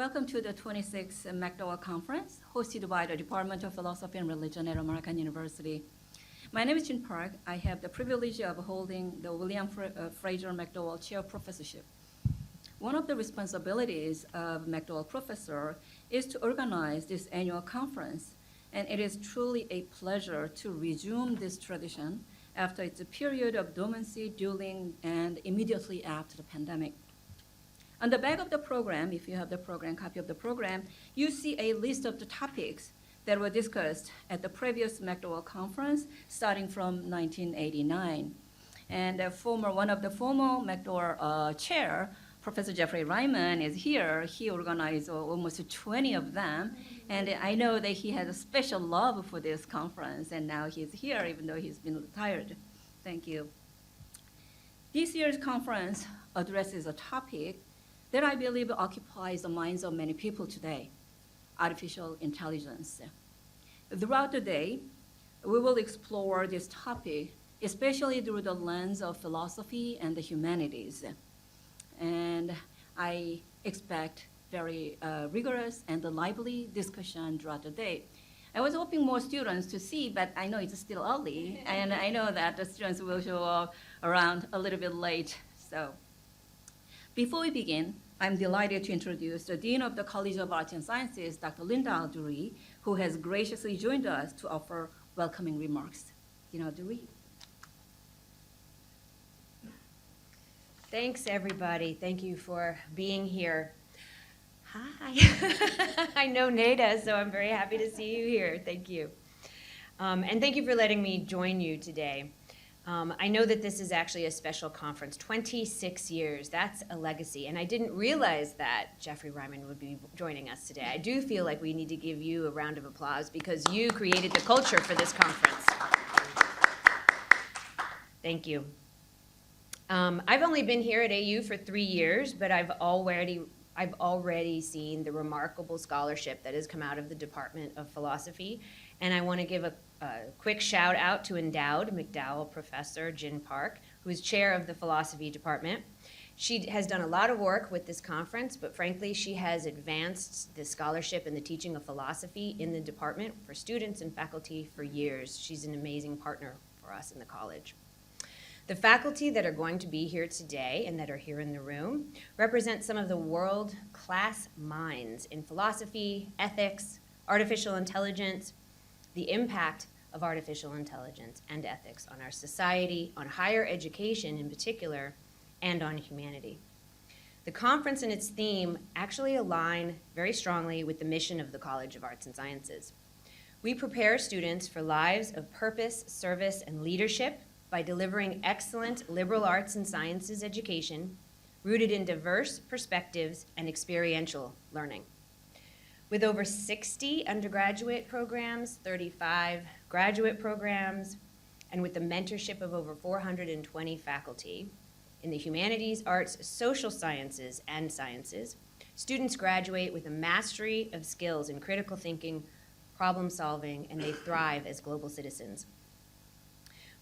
Welcome to the 26th McDowell Conference, hosted by the Department of Philosophy and Religion at American University. My name is Jin Park. I have the privilege of holding the William Fraser McDowell Chair Professorship. One of the responsibilities of McDowell Professor is to organize this annual conference, and it is truly a pleasure to resume this tradition after its period of dormancy during and immediately after the pandemic. On the back of the program, if you have the program, copy of the program, you see a list of the topics that were discussed at the previous McDowell conference starting from 1989. And one of the former McDowell chair, Professor Jeffrey Ryman, is here. He organized almost 20 of them. And I know that he has a special love for this conference, and now he's here even though he's been retired. Thank you. This year's conference addresses a topic that I believe occupies the minds of many people today, artificial intelligence. Throughout the day, we will explore this topic, especially through the lens of philosophy and the humanities. And I expect very rigorous and lively discussion throughout the day. I was hoping more students to see, but I know it's still early, and I know that the students will show up around a little bit late. So, before we begin, I'm delighted to introduce the Dean of the College of Arts and Sciences, Dr. Linda Aldoory, who has graciously joined us to offer welcoming remarks. Dean Aldoory. Thanks, everybody. Thank you for being here. Hi. I know Neda, so I'm very happy to see you here. Thank you. And thank you for letting me join you today. I know that this is actually a special conference, 26 years, that's a legacy. And I didn't realize that Jeffrey Ryman would be joining us today. I do feel like we need to give you a round of applause because you created the culture for this conference. Thank you. I've only been here at AU for 3 years, but I've already seen the remarkable scholarship that has come out of the Department of Philosophy. And I want to give a quick shout out to endowed McDowell professor Jin Park, who is chair of the philosophy department. She has done a lot of work with this conference, but frankly, she has advanced the scholarship and the teaching of philosophy in the department for students and faculty for years. She's an amazing partner for us in the college. The faculty that are going to be here today and that are here in the room represent some of the world-class minds in philosophy, ethics, artificial intelligence, the impact of artificial intelligence and ethics on our society, on higher education in particular, and on humanity. The conference and its theme actually align very strongly with the mission of the College of Arts and Sciences. We prepare students for lives of purpose, service, and leadership by delivering excellent liberal arts and sciences education rooted in diverse perspectives and experiential learning. With over 60 undergraduate programs, 35 graduate programs, and with the mentorship of over 420 faculty in the humanities, arts, social sciences, and sciences, students graduate with a mastery of skills in critical thinking, problem solving, and they thrive as global citizens.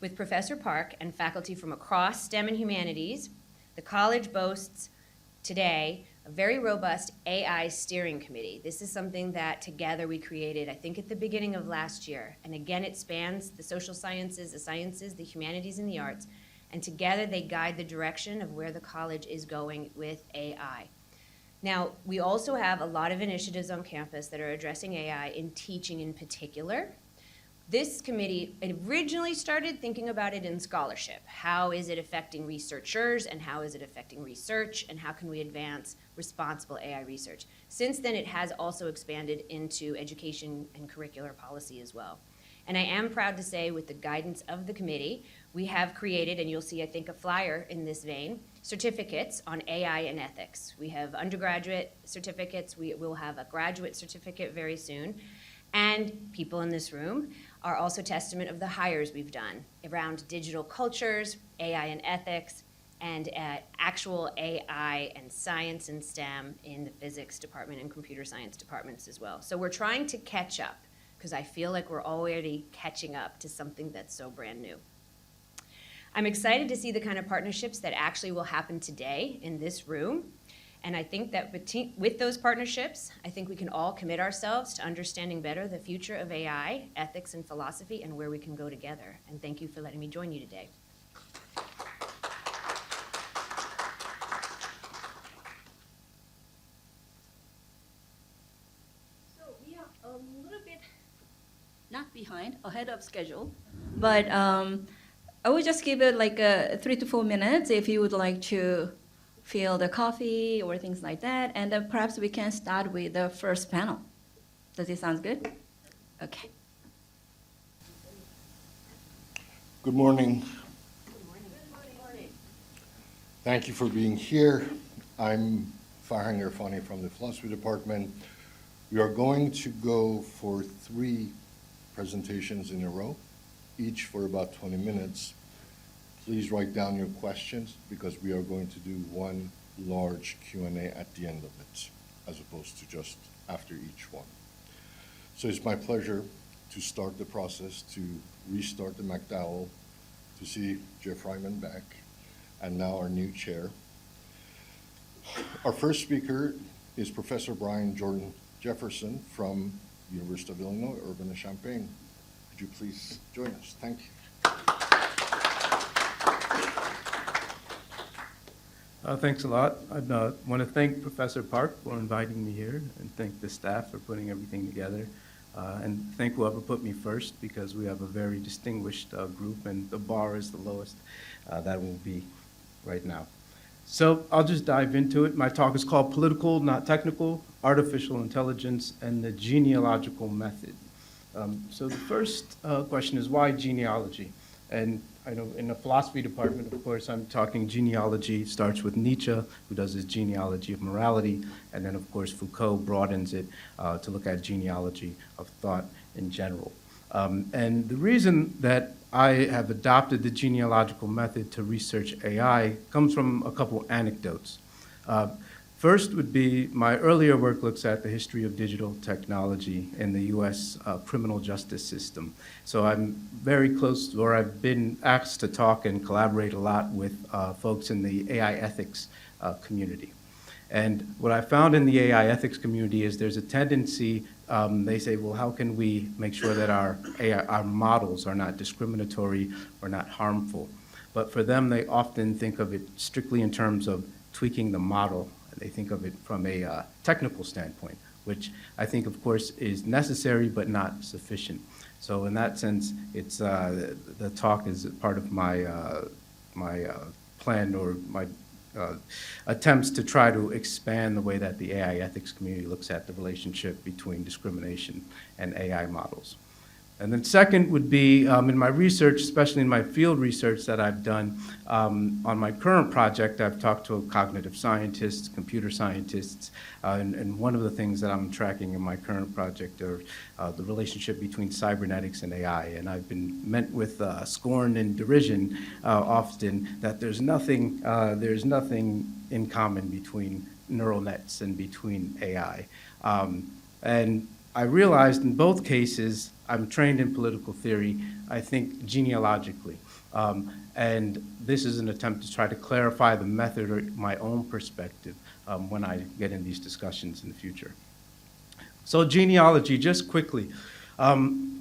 With Professor Park and faculty from across STEM and humanities, the college boasts today a very robust AI steering committee. This is something that together we created, I think, at the beginning of last year. And again, it spans the social sciences, the humanities, and the arts. And together they guide the direction of where the college is going with AI. Now, we also have a lot of initiatives on campus that are addressing AI in teaching in particular. This committee originally started thinking about it in scholarship. How is it affecting researchers, and how is it affecting research, and how can we advance responsible AI research? Since then, it has also expanded into education and curricular policy as well. And I am proud to say, with the guidance of the committee, we have created, and you'll see, I think, a flyer in this vein, certificates on AI and ethics. We have undergraduate certificates. We will have a graduate certificate very soon. And people in this room are also testament of the hires we've done around digital cultures, AI and ethics, and actual AI and science and STEM in the physics department and computer science departments as well. So we're trying to catch up because I feel like we're already catching up to something that's so brand new. I'm excited to see the kind of partnerships that actually will happen today in this room And I think that with those partnerships, I think we can all commit ourselves to understanding better the future of AI, ethics, and philosophy, and where we can go together. And thank you for letting me join you today. So we are a little bit not behind, ahead of schedule, but I will just give it like 3 to 4 minutes if you would like to fill the coffee or things like that, and then perhaps we can start with the first panel. Does it sound good? Okay. Good morning. Good morning. Thank you for being here. I'm Farhang Erfani from the Philosophy Department. We are going to go for 3 presentations in a row, each for about 20 minutes. Please write down your questions because we are going to do one large Q&A at the end of it, as opposed to just after each one. So it's my pleasure to start the process to restart the McDowell, to see Jeff Ryman back, and now our new chair. Our first speaker is Professor Brian Jordan Jefferson from University of Illinois, Urbana-Champaign. Could you please join us? Thank you. Thanks a lot. I want to thank Professor Park for inviting me here and thank the staff for putting everything together. And thank whoever put me first because we have a very distinguished group and the bar is the lowest that will be right now. So I'll just dive into it. My talk is called Political, Not Technical, Artificial Intelligence and the Genealogical Method. So the first question is why genealogy? And I know in the philosophy department, of course, I'm talking genealogy starts with Nietzsche, who does his genealogy of morality, and then, of course, Foucault broadens it to look at genealogy of thought in general. And the reason that I have adopted the genealogical method to research AI comes from a couple anecdotes. First would be my earlier work looks at the history of digital technology in the U.S. Criminal justice system. So I'm very close, or I've been asked to talk and collaborate a lot with folks in the AI ethics community. And what I found in the AI ethics community is there's a tendency, they say, well, how can we make sure that our models are not discriminatory or not harmful? But for them, they often think of it strictly in terms of tweaking the model. They think of it from a technical standpoint, which I think, of course, is necessary but not sufficient. So in that sense, it's the talk is part of my plan or my attempts to try to expand the way that the AI ethics community looks at the relationship between discrimination and AI models. And then second would be in my research, especially in my field research that I've done, on my current project, I've talked to cognitive scientists, computer scientists, and one of the things that I'm tracking in my current project are the relationship between cybernetics and AI. And I've been met with scorn and derision often that there's nothing in common between neural nets and between AI. And I realized in both cases, I'm trained in political theory, I think genealogically. And this is an attempt to try to clarify the method or my own perspective when I get in these discussions in the future. So genealogy, just quickly.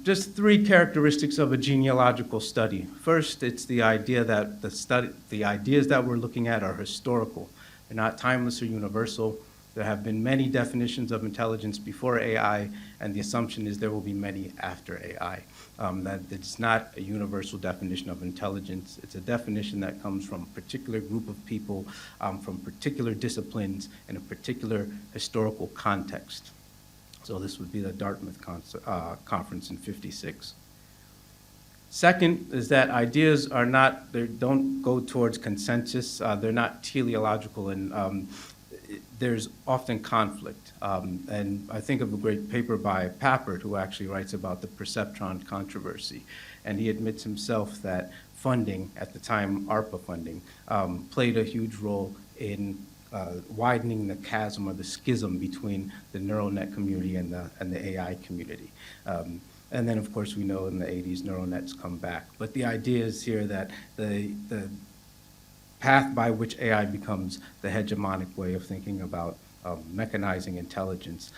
Just 3 characteristics of a genealogical study. First, it's the idea that the ideas that we're looking at are historical. They're not timeless or universal. There have been many definitions of intelligence before AI, and the assumption is there will be many after AI. That it's not a universal definition of intelligence. It's a definition that comes from a particular group of people, from particular disciplines, in a particular historical context. So this would be the Dartmouth conference in '56. Second is that ideas are not, they don't go towards consensus. They're not teleological, and there's often conflict. And I think of a great paper by Papert, who actually writes about the perceptron controversy. And he admits himself that funding, at the time ARPA funding, played a huge role in widening the chasm or the schism between the neural net community and the AI community. And then, of course, we know in the 80s neural nets come back. But the idea is here that the path by which AI becomes the hegemonic way of thinking about mechanizing intelligence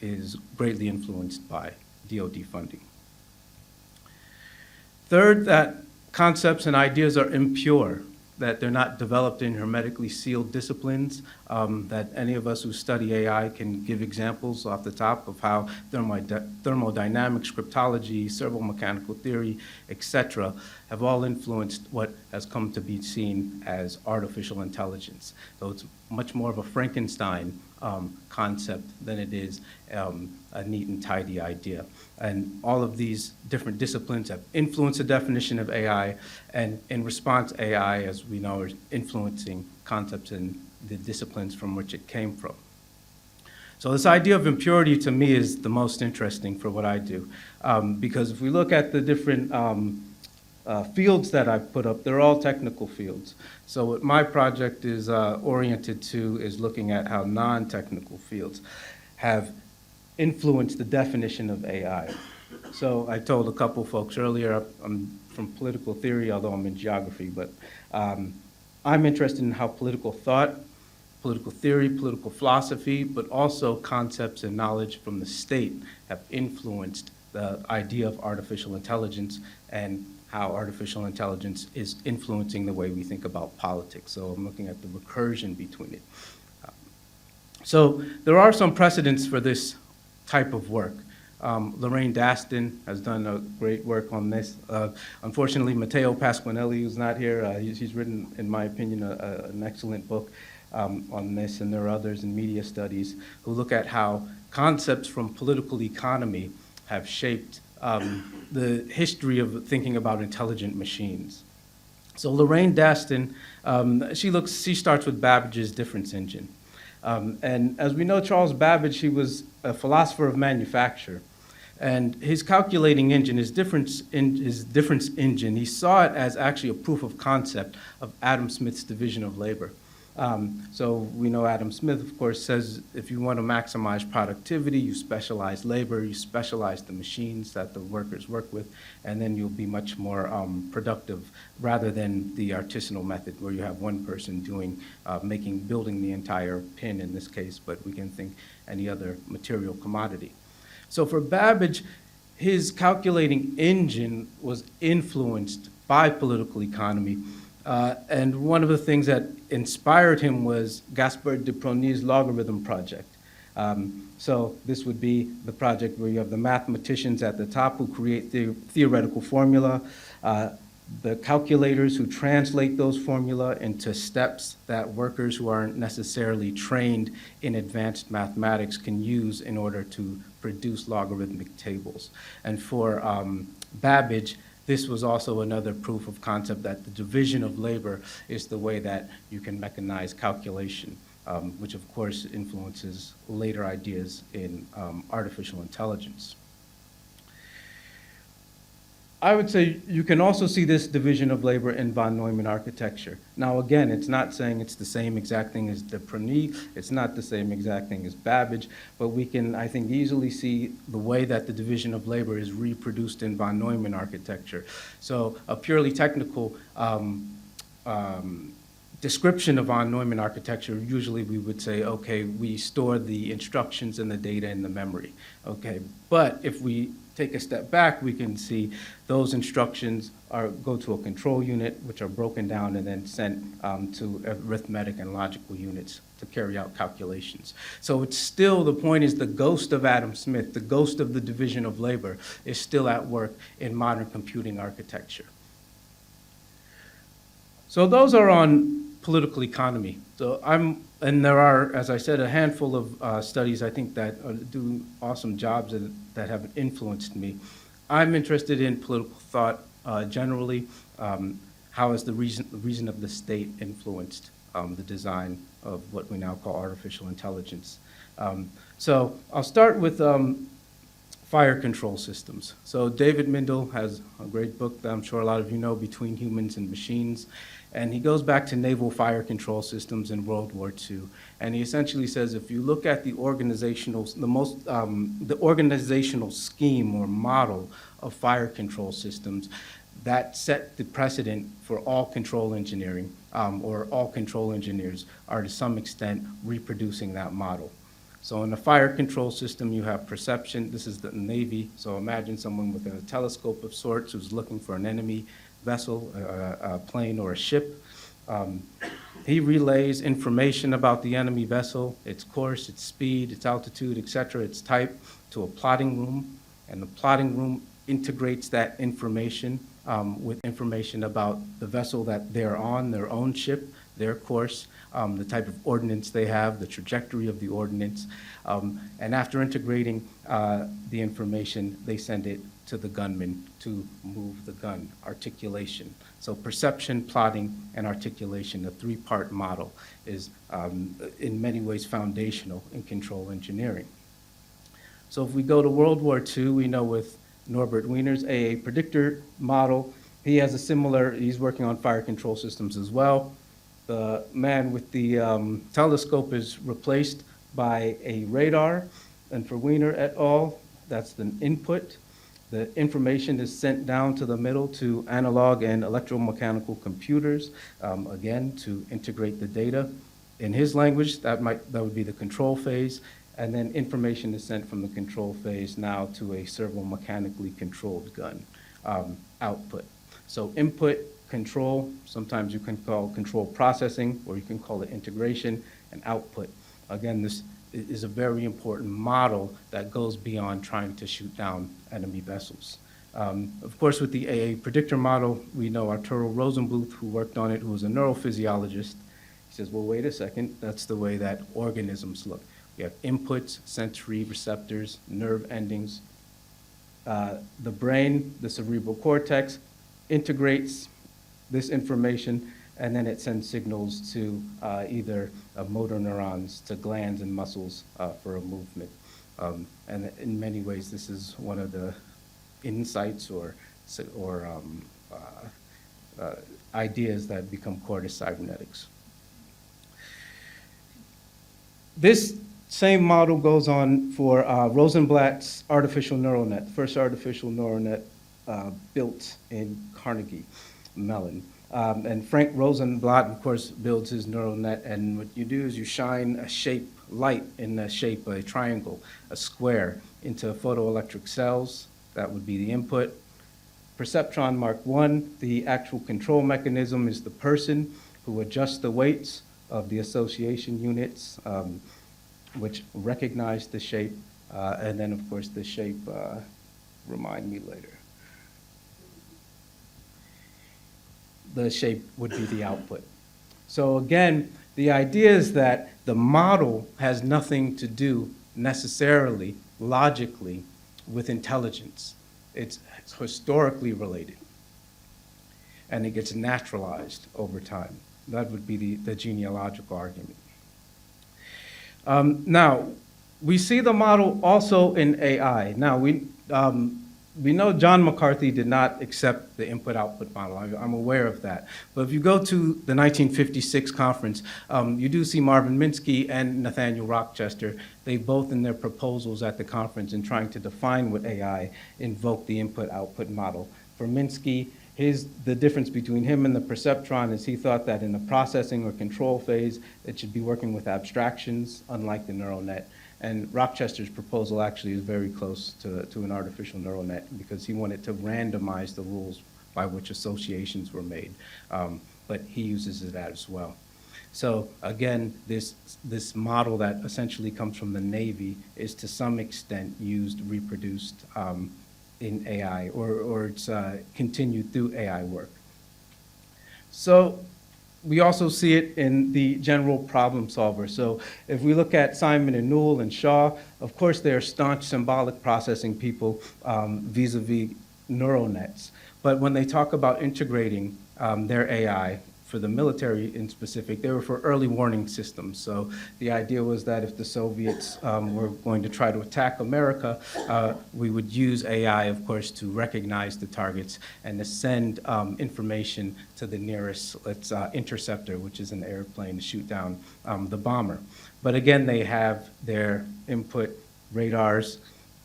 is greatly influenced by DoD funding. Third, that concepts and ideas are impure, that they're not developed in hermetically sealed disciplines, that any of us who study AI can give examples off the top of how thermodynamics, cryptology, servo mechanical theory, etc., have all influenced what has come to be seen as artificial intelligence. So it's much more of a Frankenstein concept than it is a neat and tidy idea. And all of these different disciplines have influenced the definition of AI, and in response, AI, as we know, is influencing concepts in the disciplines from which it came from. So this idea of impurity to me is the most interesting for what I do, because if we look at the different fields that I've put up, they're all technical fields. So what my project is oriented to is looking at how non-technical fields have influenced the definition of AI. So I told a couple folks earlier, I'm from political theory, although I'm in geography, but I'm interested in how political thought, political theory, political philosophy, but also concepts and knowledge from the state have influenced the idea of artificial intelligence and how artificial intelligence is influencing the way we think about politics. So I'm looking at the recursion between it. So there are some precedents for this type of work. Lorraine Daston has done a great work on this. Unfortunately, Matteo Pasquinelli, who's not here, he's written, in my opinion, an excellent book on this, and there are others in media studies who look at how concepts from political economy have shaped the history of thinking about intelligent machines. So Lorraine Daston, she starts with Babbage's difference engine. And as we know, Charles Babbage, he was a philosopher of manufacture. And his calculating engine, his difference engine, he saw it as actually a proof of concept of Adam Smith's division of labor. So we know Adam Smith, of course, says if you want to maximize productivity, you specialize labor, you specialize the machines that the workers work with, and then you'll be much more productive rather than the artisanal method where you have one person building the entire pin in this case, but we can think any other material commodity. So for Babbage, his calculating engine was influenced by political economy. And one of the things that inspired him was Gaspard de Prony's logarithm project. So this would be the project where you have the mathematicians at the top who create the theoretical formula, the calculators who translate those formula into steps that workers who aren't necessarily trained in advanced mathematics can use in order to produce logarithmic tables. And for Babbage, this was also another proof of concept that the division of labor is the way that you can mechanize calculation, which of course influences later ideas in artificial intelligence. I would say you can also see this division of labor in von Neumann architecture. Now again, it's not saying it's the same exact thing as de Prony, it's not the same exact thing as Babbage, but we can, I think, easily see the way that the division of labor is reproduced in von Neumann architecture. So a purely technical description of von Neumann architecture, usually we would say, okay, we store the instructions and the data in the memory, okay? But if we take a step back, we can see those instructions go to a control unit, which are broken down and then sent to arithmetic and logical units to carry out calculations. So it's still, the point is the ghost of Adam Smith, the ghost of the division of labor is still at work in modern computing architecture. So those are on political economy. So and there are, as I said, a handful of studies I think that do awesome jobs that have influenced me. I'm interested in political thought generally. How has the reason of the state influenced the design of what we now call artificial intelligence? So I'll start with fire control systems. So David Mindel has a great book that I'm sure a lot of you know, Between Humans and Machines. And he goes back to naval fire control systems in World War II. And he essentially says if you look at the organizational scheme or model of fire control systems, that set the precedent for all control engineering or all control engineers are to some extent reproducing that model. So in the fire control system, you have perception. This is the Navy. So imagine someone with a telescope of sorts who's looking for an enemy vessel, a plane or a ship. He relays information about the enemy vessel, its course, its speed, its altitude, etc., its type, to a plotting room. And the plotting room integrates that information with information about the vessel that they're on, their own ship, their course, the type of ordnance they have, the trajectory of the ordnance. And after integrating the information, they send it to the gunman to move the gun, articulation. So perception, plotting, and articulation, a three-part model, is in many ways foundational in control engineering. So if we go to World War II, we know with Norbert Wiener's AA predictor model, he has a similar, he's working on fire control systems as well. The man with the telescope is replaced by a radar, and for Wiener et al., that's the input. The information is sent down to the middle to analog and electromechanical computers, again, to integrate the data. In his language, that would be the control phase, and then information is sent from the control phase now to a servo-mechanically controlled gun output. So input, control, sometimes you can call control processing, or you can call it integration, and output. Again, this is a very important model that goes beyond trying to shoot down enemy vessels. Of course, with the AA predictor model, we know Arturo Rosenbluth, who worked on it, who was a neurophysiologist. He says, well, wait a second, that's the way that organisms look. We have inputs, sensory receptors, nerve endings. The brain, the cerebral cortex, integrates this information, and then it sends signals to either motor neurons, to glands and muscles for a movement. And in many ways, this is one of the insights or ideas that become core to cybernetics. This same model goes on for Rosenblatt's artificial neural net, the first artificial neural net built in Carnegie Mellon. And Frank Rosenblatt, of course, builds his neural net, and what you do is you shine a shape, light in the shape of a triangle, a square, into photoelectric cells. That would be the input. Perceptron Mark I, the actual control mechanism is the person who adjusts the weights of the association units, which recognize the shape, and then, of course, the shape, remind me later. The shape would be the output. So again, the idea is that the model has nothing to do necessarily, logically, with intelligence. It's historically related, and it gets naturalized over time. That would be the genealogical argument. Now, we see the model also in AI. Now, we know John McCarthy did not accept the input-output model. I'm aware of that. But if you go to the 1956 conference, you do see Marvin Minsky and Nathaniel Rochester. They both, in their proposals at the conference in trying to define what AI, invoke the input-output model. For Minsky, the difference between him and the perceptron is he thought that in the processing or control phase, it should be working with abstractions, unlike the neural net. And Rochester's proposal actually is very close to an artificial neural net because he wanted to randomize the rules by which associations were made. But he uses it as well. So again, this model that essentially comes from the Navy is to some extent reproduced in AI, or it's continued through AI work. So we also see it in the general problem solver. So if we look at Simon and Newell and Shaw, of course they're staunch symbolic processing people vis-a-vis neural nets. But when they talk about integrating their AI, for the military in specific, they were for early warning systems. So the idea was that if the Soviets were going to try to attack America, we would use AI, of course, to recognize the targets and to send information to the nearest interceptor, which is an airplane, to shoot down the bomber. But again, they have their input radars,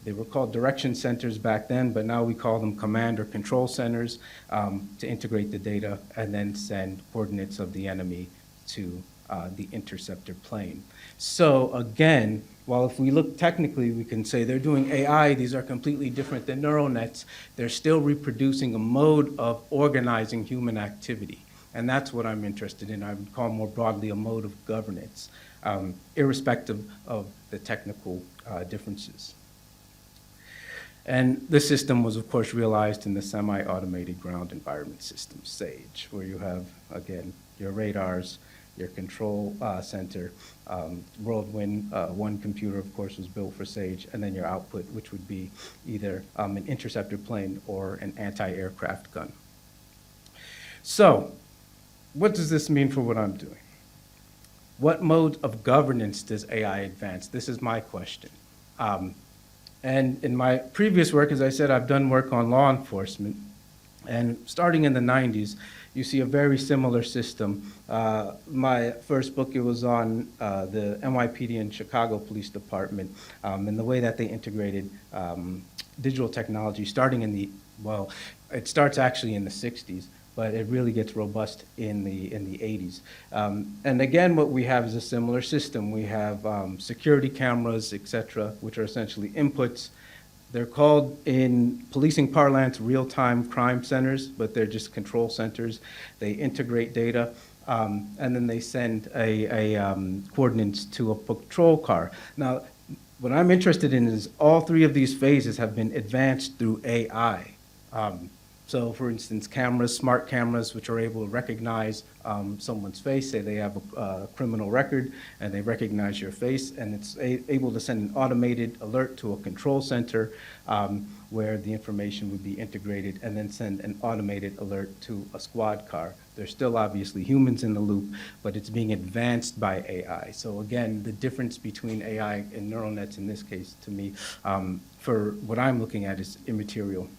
They were called direction centers back then, but now we call them command or control centers to integrate the data and then send coordinates of the enemy to the interceptor plane. So again, while if we look technically, we can say they're doing AI, these are completely different than neural nets, they're still reproducing a mode of organizing human activity. And that's what I'm interested in. I would call more broadly a mode of governance, irrespective of the technical differences. And this system was, of course, realized in the semi-automated ground environment system, SAGE, where you have, again, your radars, your control center. Whirlwind, one computer, of course, was built for SAGE, and then your output, which would be either an interceptor plane or an anti-aircraft gun. So, what does this mean for what I'm doing? What mode of governance does AI advance? This is my question. And in my previous work, as I said, I've done work on law enforcement. And starting in the 90s, you see a very similar system. My first book, it was on the NYPD and Chicago Police Department and the way that they integrated digital technology starting in the, well, it starts actually in the 60s, but it really gets robust in the 80s. And again, what we have is a similar system. We have security cameras, et cetera, which are essentially inputs. They're called, in policing parlance, real-time crime centers, but they're just control centers. They integrate data, and then they send coordinates to a patrol car. Now, what I'm interested in is all three of these phases have been advanced through AI. So, for instance, cameras, smart cameras, which are able to recognize someone's face, say they have a criminal record, and they recognize your face, and it's able to send an automated alert to a control center where the information would be integrated, and then send an automated alert to a squad car. There's still obviously humans in the loop, but it's being advanced by AI. So again, the difference between AI and neural nets in this case, to me, for what I'm looking at, is immaterial.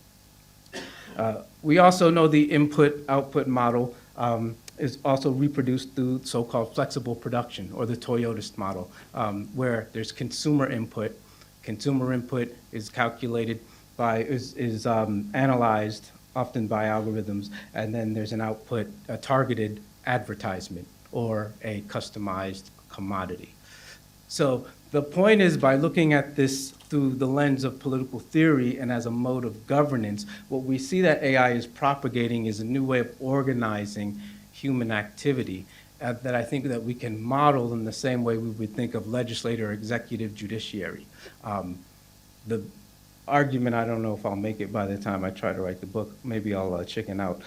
We also know the input-output model is also reproduced through so-called flexible production, or the Toyotist model, where there's consumer input. Consumer input is calculated by, is analyzed often by algorithms, and then there's an output, a targeted advertisement, or a customized commodity. So the point is, by looking at this through the lens of political theory and as a mode of governance, what we see that AI is propagating is a new way of organizing human activity that I think that we can model in the same way we would think of legislative, executive, judiciary. The argument, I don't know if I'll make it by the time I try to write the book, maybe I'll chicken out,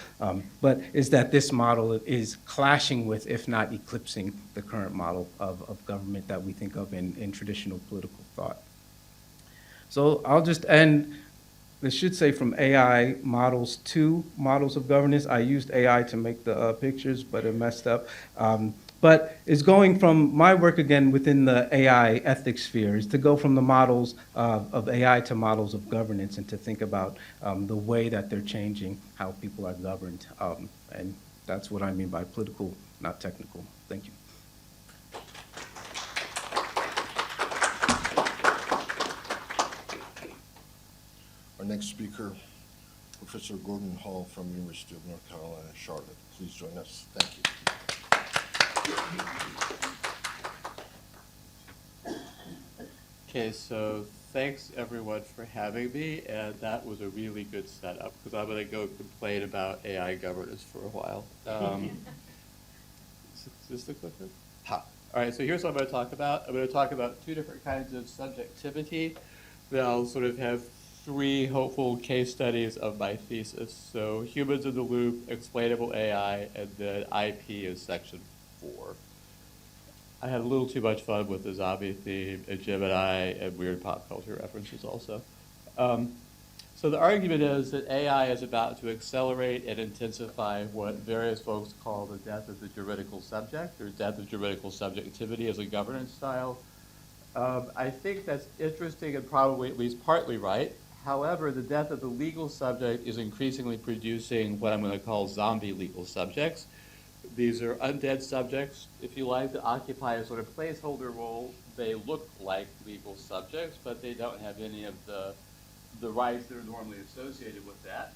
but is that this model is clashing with, if not eclipsing, the current model of government that we think of in traditional political thought. So I'll just end, this should say from AI models to models of governance. I used AI to make the pictures, but it messed up. But it's going from my work, again, within the AI ethics sphere, is to go from the models of AI to models of governance, and to think about the way that they're changing how people are governed. And that's what I mean by political, not technical. Thank you. Our next speaker, Professor Gordon Hall from University of North Carolina, Charlotte. Please join us. Thank you. Okay, so thanks everyone for having me, and that was a really good setup, because I'm going to go complain about AI governance for a while. Is this the clicker? Ha. All right, so here's what I'm going to talk about. I'm going to talk about two different kinds of subjectivity. Then I'll sort of have three hopeful case studies of my thesis. So humans in the loop, explainable AI, and then IP is section 4. I had a little too much fun with the zombie theme and Gemini and weird pop culture references also. So the argument is that AI is about to accelerate and intensify what various folks call the death of the juridical subject, or death of juridical subjectivity as a governance style. I think that's interesting and probably at least partly right. However, the death of the legal subject is increasingly producing what I'm going to call zombie legal subjects, These are undead subjects, if you like, that occupy a sort of placeholder role. They look like legal subjects, but they don't have any of the rights that are normally associated with that.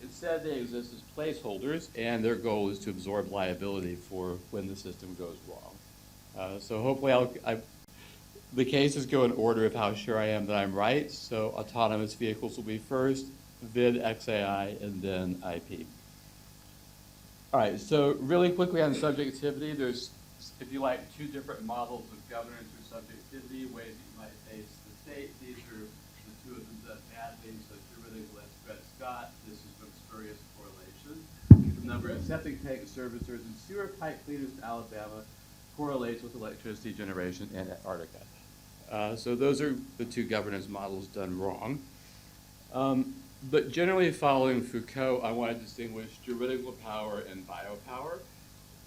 Instead, they exist as placeholders, and their goal is to absorb liability for when the system goes wrong. So hopefully the cases go in order of how sure I am that I'm right. So autonomous vehicles will be first, then XAI, and then IP. All right, so really quickly on subjectivity, there's, if you like, two different models of governance or subjectivity, ways that you might face the state. These are the two of them done badly, so juridical as Fred Scott. This is from spurious correlation. The number of septic tank servicers and sewer pipe cleaners in Alabama correlates with electricity generation in Antarctica. So those are the two governance models done wrong. But generally following Foucault, I want to distinguish juridical power and biopower,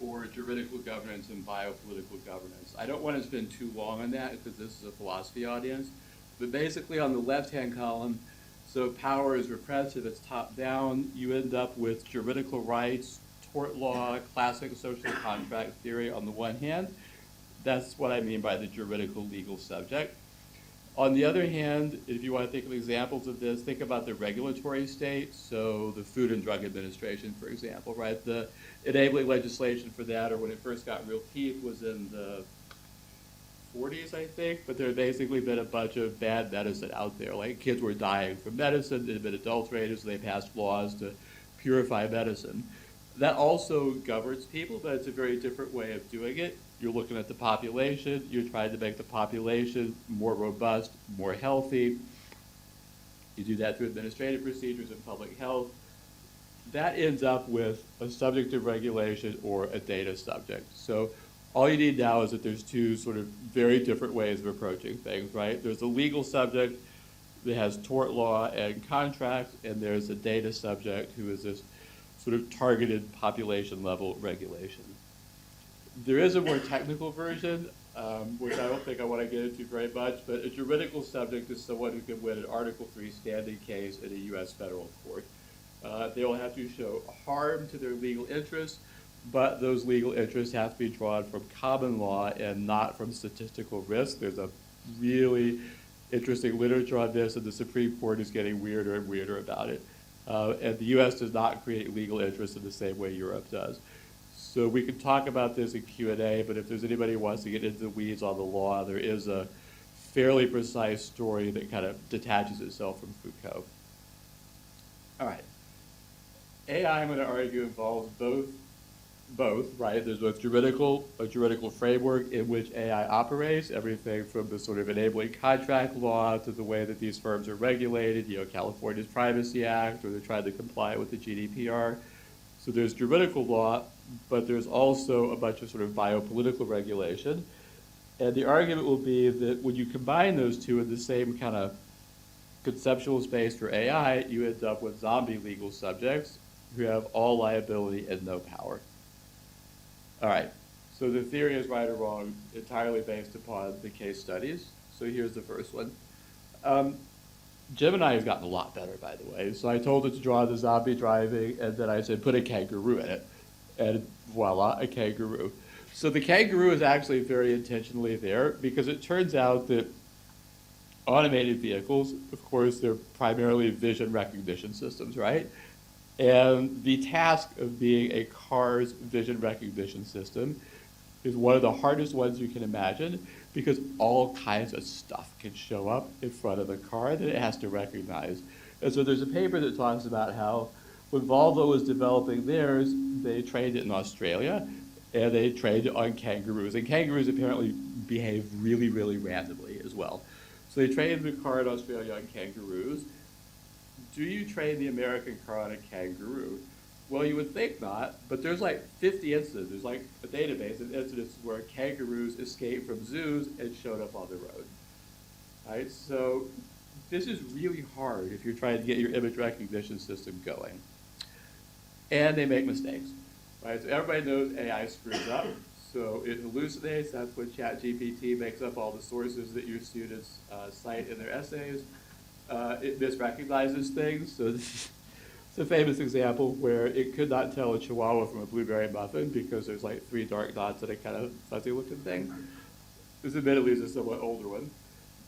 or juridical governance and biopolitical governance. I don't want to spend too long on that because this is a philosophy audience, but basically on the left-hand column, so power is repressive, it's top-down, you end up with juridical rights, tort law, classic social contract theory on the one hand. That's what I mean by the juridical legal subject. On the other hand, if you want to think of examples of this, think about the regulatory state. So the Food and Drug Administration, for example, right? The enabling legislation for that, or when it first got real teeth, was in the 40s, I think. But there had basically been a bunch of bad medicine out there. Like kids were dying from medicine that had been adulterated, so they passed laws to purify medicine. That also governs people, but it's a very different way of doing it. You're looking at the population, you're trying to make the population more robust, more healthy. You do that through administrative procedures and public health. That ends up with a subject of regulation or a data subject. So all you need now is that there's two sort of very different ways of approaching things, right? There's a legal subject that has tort law and contracts, and there's a data subject who is this sort of targeted population level regulation. There is a more technical version, which I don't think I want to get into very much, but a juridical subject is someone who can win an Article III standing case in a U.S. federal court. They will have to show harm to their legal interests, but those legal interests have to be drawn from common law and not from statistical risk. There's a really interesting literature on this, and the Supreme Court is getting weirder and weirder about it. And the U.S. does not create legal interests in the same way Europe does. So we can talk about this in Q&A, but if there's anybody who wants to get into the weeds on the law, there is a fairly precise story that kind of detaches itself from Foucault. All right. AI, I'm going to argue, involves both, right? There's both a juridical framework in which AI operates, everything from the sort of enabling contract law to the way that these firms are regulated, California's Privacy Act, or they're trying to comply with the GDPR. So there's juridical law, but there's also a bunch of sort of biopolitical regulation. And the argument will be that when you combine those two in the same kind of conceptual space for AI, you end up with zombie legal subjects who have all liability and no power. All right, so the theory is right or wrong, entirely based upon the case studies. So here's the first one. Gemini has gotten a lot better, by the way. So I told it to draw the zombie driving, and then I said, put a kangaroo in it. And voila, a kangaroo. So the kangaroo is actually very intentionally there because it turns out that automated vehicles, of course, they're primarily vision recognition systems, right? And the task of being a car's vision recognition system is one of the hardest ones you can imagine because all kinds of stuff can show up in front of the car that it has to recognize. And so there's a paper that talks about how when Volvo was developing theirs, they trained it in Australia, and they trained it on kangaroos. And kangaroos apparently behave really, really randomly as well. So they trained the car in Australia on kangaroos. Do you train the American car on a kangaroo? Well, you would think not, but there's like 50 incidents. There's like a database of incidents where kangaroos escaped from zoos and showed up on the road. Right? So this is really hard if you're trying to get your image recognition system going. And they make mistakes. Right? So everybody knows AI screws up. So it hallucinates. That's when ChatGPT makes up all the sources that your students cite in their essays. It misrecognizes things. So It's a famous example where it could not tell a Chihuahua from a blueberry muffin because there's like 3 dark dots and a kind of fuzzy looking thing. This admittedly is a somewhat older one.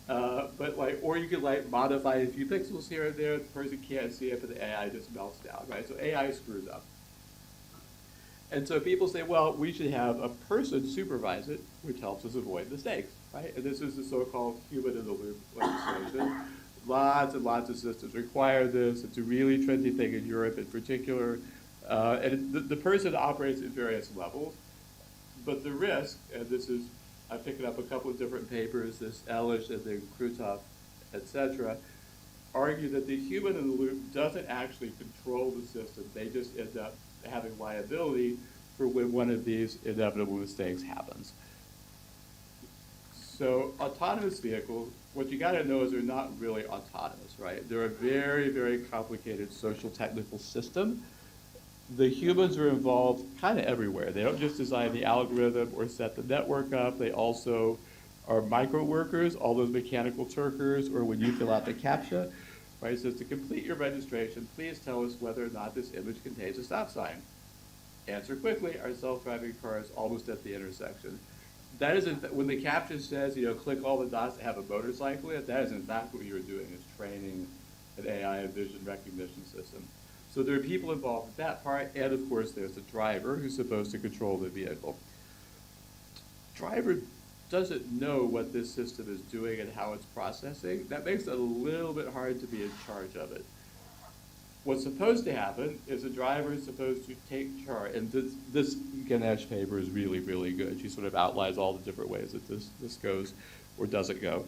But like, or you could like modify a few pixels here and there, the person can't see it, but the AI just melts down, right? So AI screws up. And so people say, well, we should have a person supervise it, which helps us avoid mistakes, right? And this is the so-called human-in-the-loop legislation. Lots and lots of systems require this. It's a really trendy thing in Europe in particular. And the person operates at various levels. But the risk, and this is, I'm picking up a couple of different papers, this Elish and then Krutov, et cetera, argue that the human in the loop doesn't actually control the system. They just end up having liability for when one of these inevitable mistakes happens. So autonomous vehicles, what you gotta know is they're not really autonomous, right? They're a very, very complicated social technical system. The humans are involved kind of everywhere. They don't just design the algorithm or set the network up. They also are micro workers, all those mechanical turkers, or when you fill out the CAPTCHA, right? It says to complete your registration, please tell us whether or not this image contains a stop sign. Answer quickly, our self-driving car is almost at the intersection. That is, when the CAPTCHA says, click all the dots to have a motorcycle in it, that is in fact what you're doing, is training an AI vision recognition system. So there are people involved with that part, and of course there's the driver who's supposed to control the vehicle. Driver doesn't know what this system is doing and how it's processing. That makes it a little bit hard to be in charge of it. What's supposed to happen is the driver is supposed to take charge, and this Ganesh paper is really, really good. She sort of outlines all the different ways that this goes or doesn't go.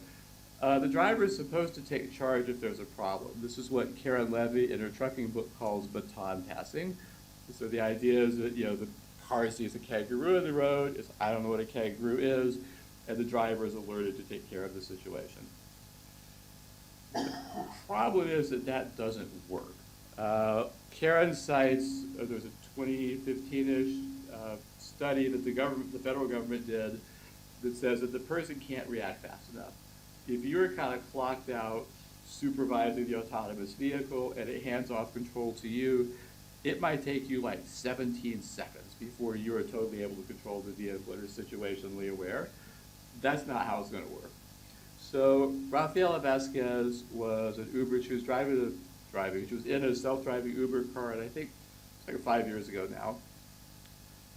The driver is supposed to take charge if there's a problem. This is what Karen Levy in her trucking book calls baton passing. So the idea is that the car sees a kangaroo in the road, it's, I don't know what a kangaroo is, and the driver is alerted to take care of the situation. The problem is that doesn't work. Karen cites, there's a 2015-ish study that the federal government did that says that the person can't react fast enough. If you're kind of clocked out supervising the autonomous vehicle and it hands off control to you, it might take you like 17 seconds before you're totally able to control the vehicle and are situationally aware. That's not how it's going to work. So Rafaela Vasquez was an Uber. She was she was in a self-driving Uber car, and I think it's like 5 years ago now.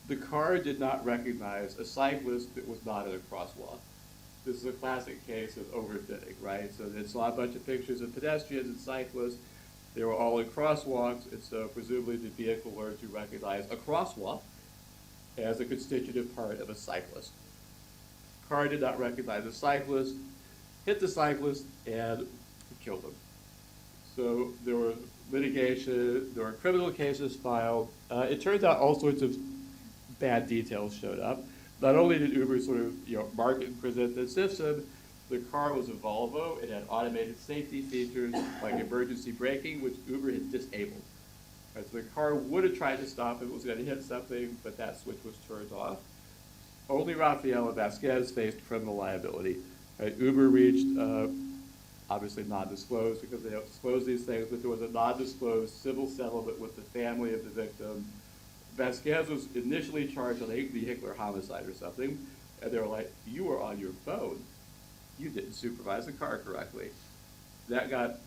The car did not recognize a cyclist that was not in a crosswalk. This is a classic case of overfitting, right? So it saw a bunch of pictures of pedestrians and cyclists. They were all in crosswalks, and so presumably the vehicle learned to recognize a crosswalk as a constitutive part of a cyclist. Car did not recognize a cyclist, hit the cyclist, and killed him. So there were litigation, there were criminal cases filed. It turns out all sorts of bad details showed up. Not only did Uber sort of market and present the system, the car was a Volvo. It had automated safety features like emergency braking, which Uber had disabled. Right, so the car would have tried to stop if it was going to hit something, but that switch was turned off. Only Rafaela Vasquez faced criminal liability. Right, Uber reached, obviously non-disclosed because they don't disclose these things, but there was a non-disclosed civil settlement with the family of the victim. Vasquez was initially charged with a vehicular homicide or something, and they were like, you were on your phone. You didn't supervise the car correctly. That got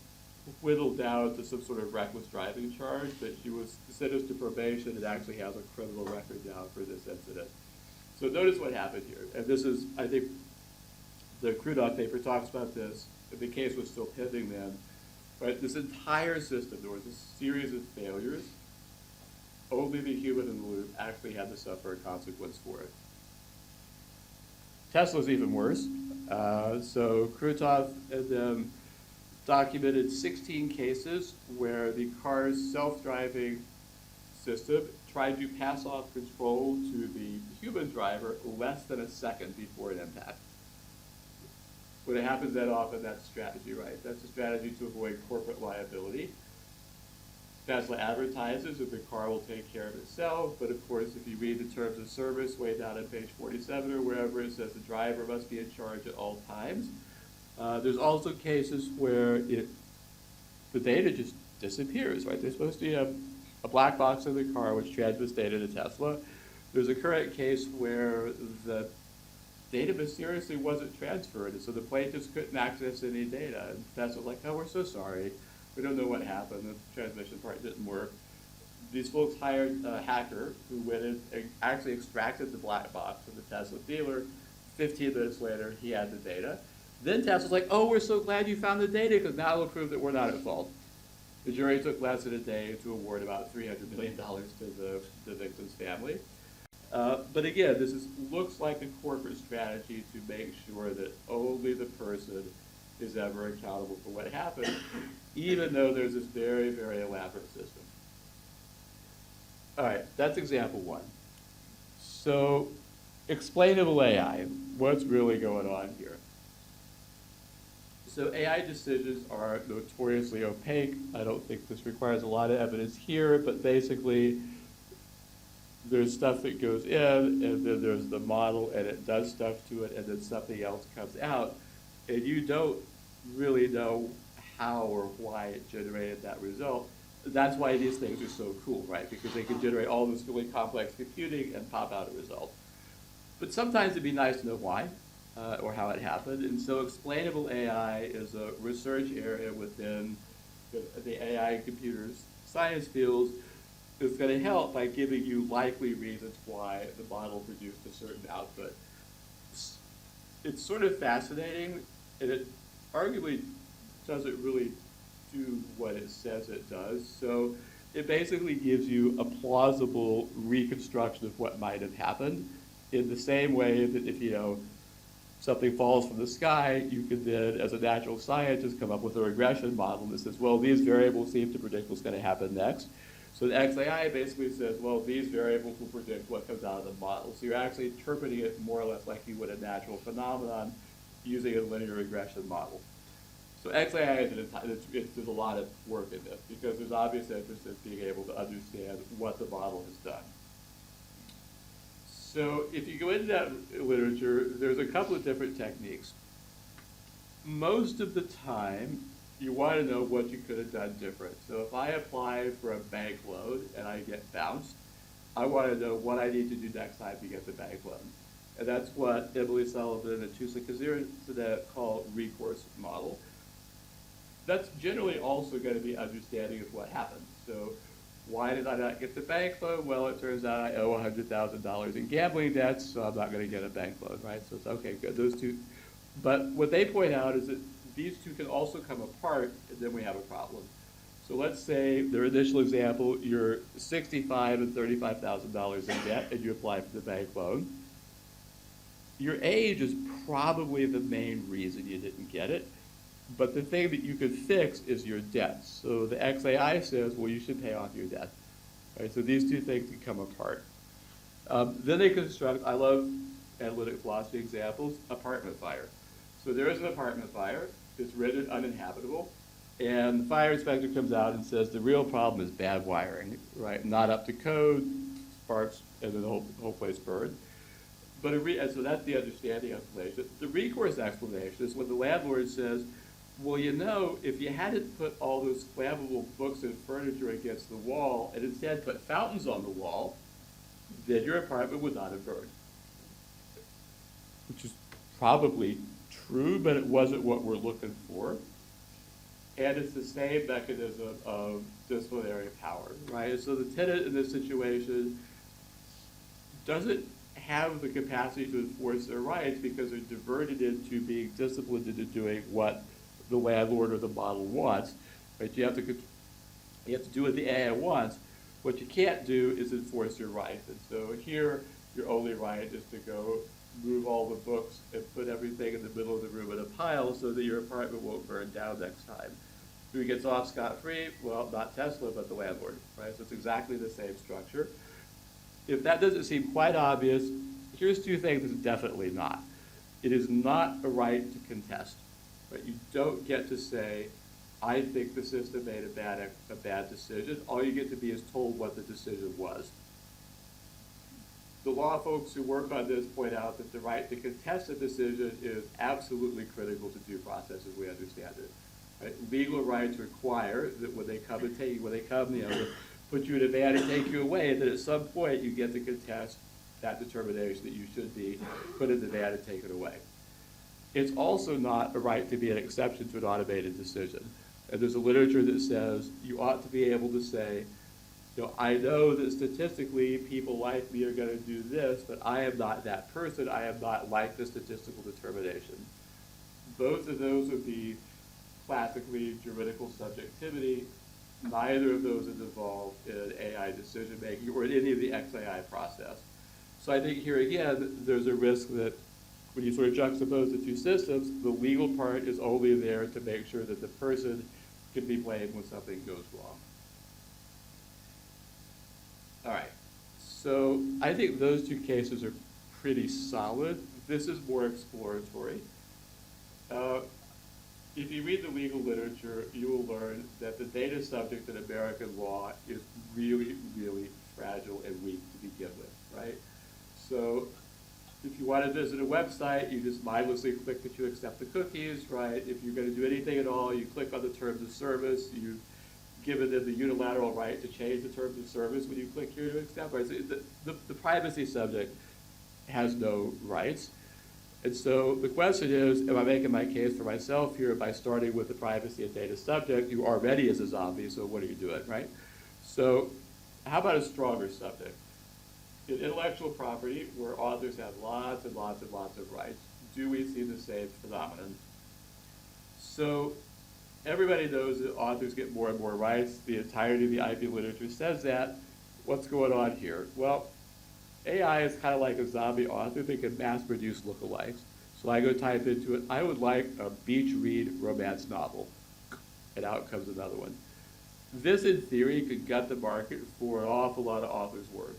whittled down to some sort of reckless driving charge, but she was sentenced to probation and actually has a criminal record now for this incident. So notice what happened here. And this is, I think, the Krutov paper talks about this. The case was still pending then. But this entire system, there was a series of failures. Only the human in the loop actually had to suffer a consequence for it. Tesla's even worse. So Krutov and them documented 16 cases where the car's self-driving system tried to pass off control to the human driver less than a second before an impact. When it happens that often, that's a strategy, right? That's a strategy to avoid corporate liability. Tesla advertises that the car will take care of itself, but of course, if you read the terms of service way down at page 47 or wherever, it says the driver must be in charge at all times. There's also cases where the data just disappears, right? There's supposed to be a black box in the car which transmits data to Tesla. There's a current case where the data mysteriously wasn't transferred, and so the plaintiffs couldn't access any data. And Tesla's like, oh, we're so sorry. We don't know what happened. The transmission part didn't work. These folks hired a hacker who went in and actually extracted the black box from the Tesla dealer. 15 minutes later, he had the data. Then Tesla's like, oh, we're so glad you found the data because now it'll prove that we're not at fault. The jury took less than a day to award about $300 million to the victim's family. But again, looks like a corporate strategy to make sure that only the person is ever accountable for what happened, even though there's this very, very elaborate system. All right, that's example one. So, explainable AI, what's really going on here? So AI decisions are notoriously opaque. I don't think this requires a lot of evidence here, but basically there's stuff that goes in, and then there's the model, and it does stuff to it, and then something else comes out, and you don't really know how or why it generated that result. That's why these things are so cool, right? Because they can generate all this really complex computing and pop out a result. But sometimes it'd be nice to know why or how it happened. And so explainable AI is a research area within the AI and computer science fields that's going to help by giving you likely reasons why the model produced a certain output. It's sort of fascinating, and it arguably doesn't really do what it says it does. So it basically gives you a plausible reconstruction of what might have happened, in the same way that if something falls from the sky, you can then, as a natural scientist, come up with a regression model that says, well, these variables seem to predict what's going to happen next. So the XAI basically says, well, these variables will predict what comes out of the model. So you're actually interpreting it more or less like you would a natural phenomenon using a linear regression model. So XAI, there's a lot of work in this because there's obvious interest in being able to understand what the model has done. So if you go into that literature, there's a couple of different techniques. Most of the time, you want to know what you could have done different. So if I apply for a bank loan and I get bounced, I want to know what I need to do next time to get the bank loan. And that's what Emily Sullivan and Tusa Kazira call recourse model. That's generally also going to be understanding of what happened. So why did I not get the bank loan? Well, it turns out I owe $100,000 in gambling debts, so I'm not going to get a bank loan, right? So it's okay, good. Those two. But what they point out is that these two can also come apart, and then we have a problem. So let's say, their initial example, you're $65,000 and $35,000 in debt, and you apply for the bank loan. Your age is probably the main reason you didn't get it. But the thing that you could fix is your debt. So the XAI says, well, you should pay off your debt. Right? So these two things can come apart. Then they construct, I love analytic philosophy examples, apartment fire. So there is an apartment fire. It's rendered uninhabitable. And the fire inspector comes out and says the real problem is bad wiring, right? Not up to code, sparks, and then the whole place burned. But and so that's the understanding explanation. The recourse explanation is when the landlord says, well, if you hadn't put all those flammable books and furniture against the wall and instead put fountains on the wall, then your apartment would not have burned. Which is probably true, but it wasn't what we're looking for. And it's the same mechanism of disciplinary power, right? So the tenant in this situation doesn't have the capacity to enforce their rights because they're diverted into being disciplined into doing what the landlord or the model wants. Right? You have to do what the AI wants. What you can't do is enforce your rights. And so here, your only right is to go move all the books and put everything in the middle of the room in a pile so that your apartment won't burn down next time. Who gets off scot-free? Well, not Tesla, but the landlord, right? So it's exactly the same structure. If that doesn't seem quite obvious, here's two things it's definitely not. It is not a right to contest, right? You don't get to say, I think the system made a bad decision. All you get to be is told what the decision was. The law folks who work on this point out that the right to contest a decision is absolutely critical to due process as we understand it. Right? Legal rights require that when they come, to put you in a van and take you away, that at some point you get to contest that determination that you should be put in the van and taken away. It's also not a right to be an exception to an automated decision. And there's a literature that says you ought to be able to say, I know that statistically people like me are going to do this, but I am not that person. I am not like the statistical determination. Both of those would be classically juridical subjectivity. Neither of those is involved in AI decision making or in any of the XAI process. So I think here again, there's a risk that when you sort of juxtapose the two systems, the legal part is only there to make sure that the person can be blamed when something goes wrong. All right, so I think those two cases are pretty solid. This is more exploratory. If you read the legal literature, you will learn that the data subject in American law is really, really fragile and weak to begin with, right? So if you want to visit a website, you just mindlessly click that you accept the cookies, right? If you're going to do anything at all, you click on the terms of service. You've given them the unilateral right to change the terms of service when you click here to accept, right? So the privacy subject has no rights. And so the question is, am I making my case for myself here by starting with the privacy and data subject? You already is a zombie, so what are you doing, right? So how about a stronger subject? In intellectual property, where authors have lots and lots and lots of rights, do we see the same phenomenon? So everybody knows that authors get more and more rights. The entirety of the IP literature says that. What's going on here? Well, AI is kind of like a zombie author that can mass produce lookalikes. So I go type into it, I would like a beach read romance novel, and out comes another one. This, in theory, could gut the market for an awful lot of authors' work.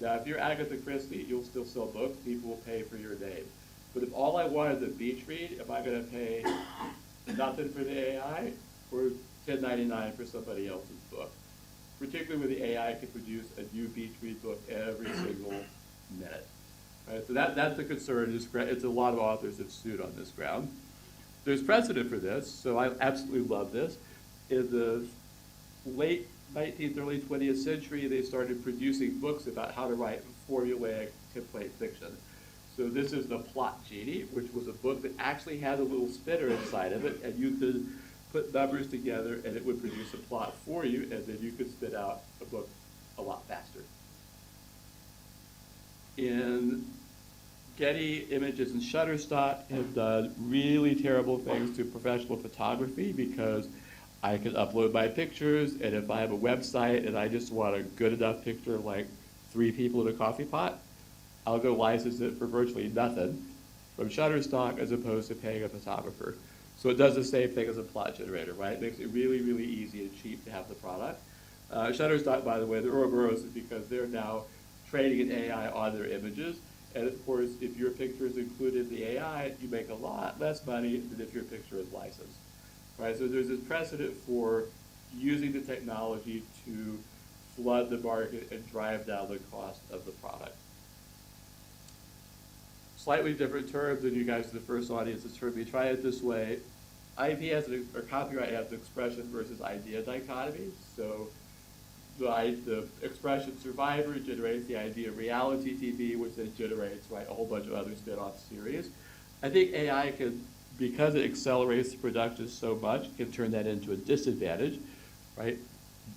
Now, if you're Agatha Christie, you'll still sell books, people will pay for your name. But if all I want is a beach read, am I going to pay nothing for the AI or $10.99 for somebody else's book? Particularly when the AI can produce a new beach read book every single minute. Right? So that's the concern. It's a lot of authors have sued on this ground. There's precedent for this, so I absolutely love this. In the late 19th, early 20th century, they started producing books about how to write formulaic template fiction. So this is The Plot Genie, which was a book that actually had a little spinner inside of it, and you could put numbers together and it would produce a plot for you, and then you could spit out a book a lot faster. In Getty Images and Shutterstock have done really terrible things to professional photography because I can upload my pictures, and if I have a website and I just want a good enough picture of like 3 people in a coffee pot, I'll go license it for virtually nothing from Shutterstock as opposed to paying a photographer. So it does the same thing as a plot generator, right? It makes it really, really easy and cheap to have the product. Shutterstock, by the way, the Ouroboros is because they're now training an AI on their images. And of course, if your picture is included in the AI, you make a lot less money than if your picture is licensed, right? So there's this precedent for using the technology to flood the market and drive down the cost of the product. Slightly different terms than you guys, the first audience has heard me try it this way. IP has or copyright has an expression versus idea dichotomy. So the expression survivor generates the idea reality TV, which then generates a whole bunch of other spin-off series. I think AI can, because it accelerates the production so much, can turn that into a disadvantage, right?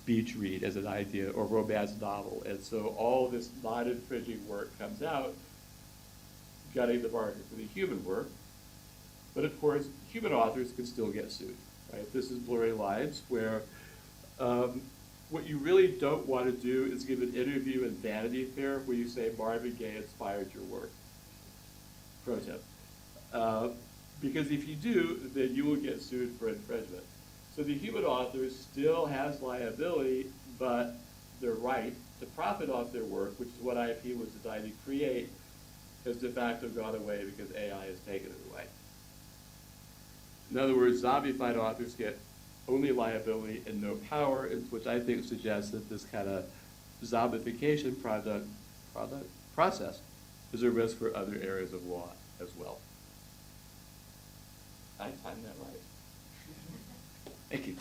Beach read as an idea or romance novel. And so all this non-infringing work comes out, gutting the market for the human work. But of course, human authors can still get sued, right? This is blurry lines where what you really don't want to do is give an interview in Vanity Fair where you say Marvin Gaye inspired your work. Pro tip. Because if you do, then you will get sued for infringement. So the human author still has liability, but their right to profit off their work, which is what IP was designed to create, has de facto gone away because AI has taken it away. In other words, zombified authors get only liability and no power, which I think suggests that this kind of zombification process is a risk for other areas of law as well. I timed that right. Thank you.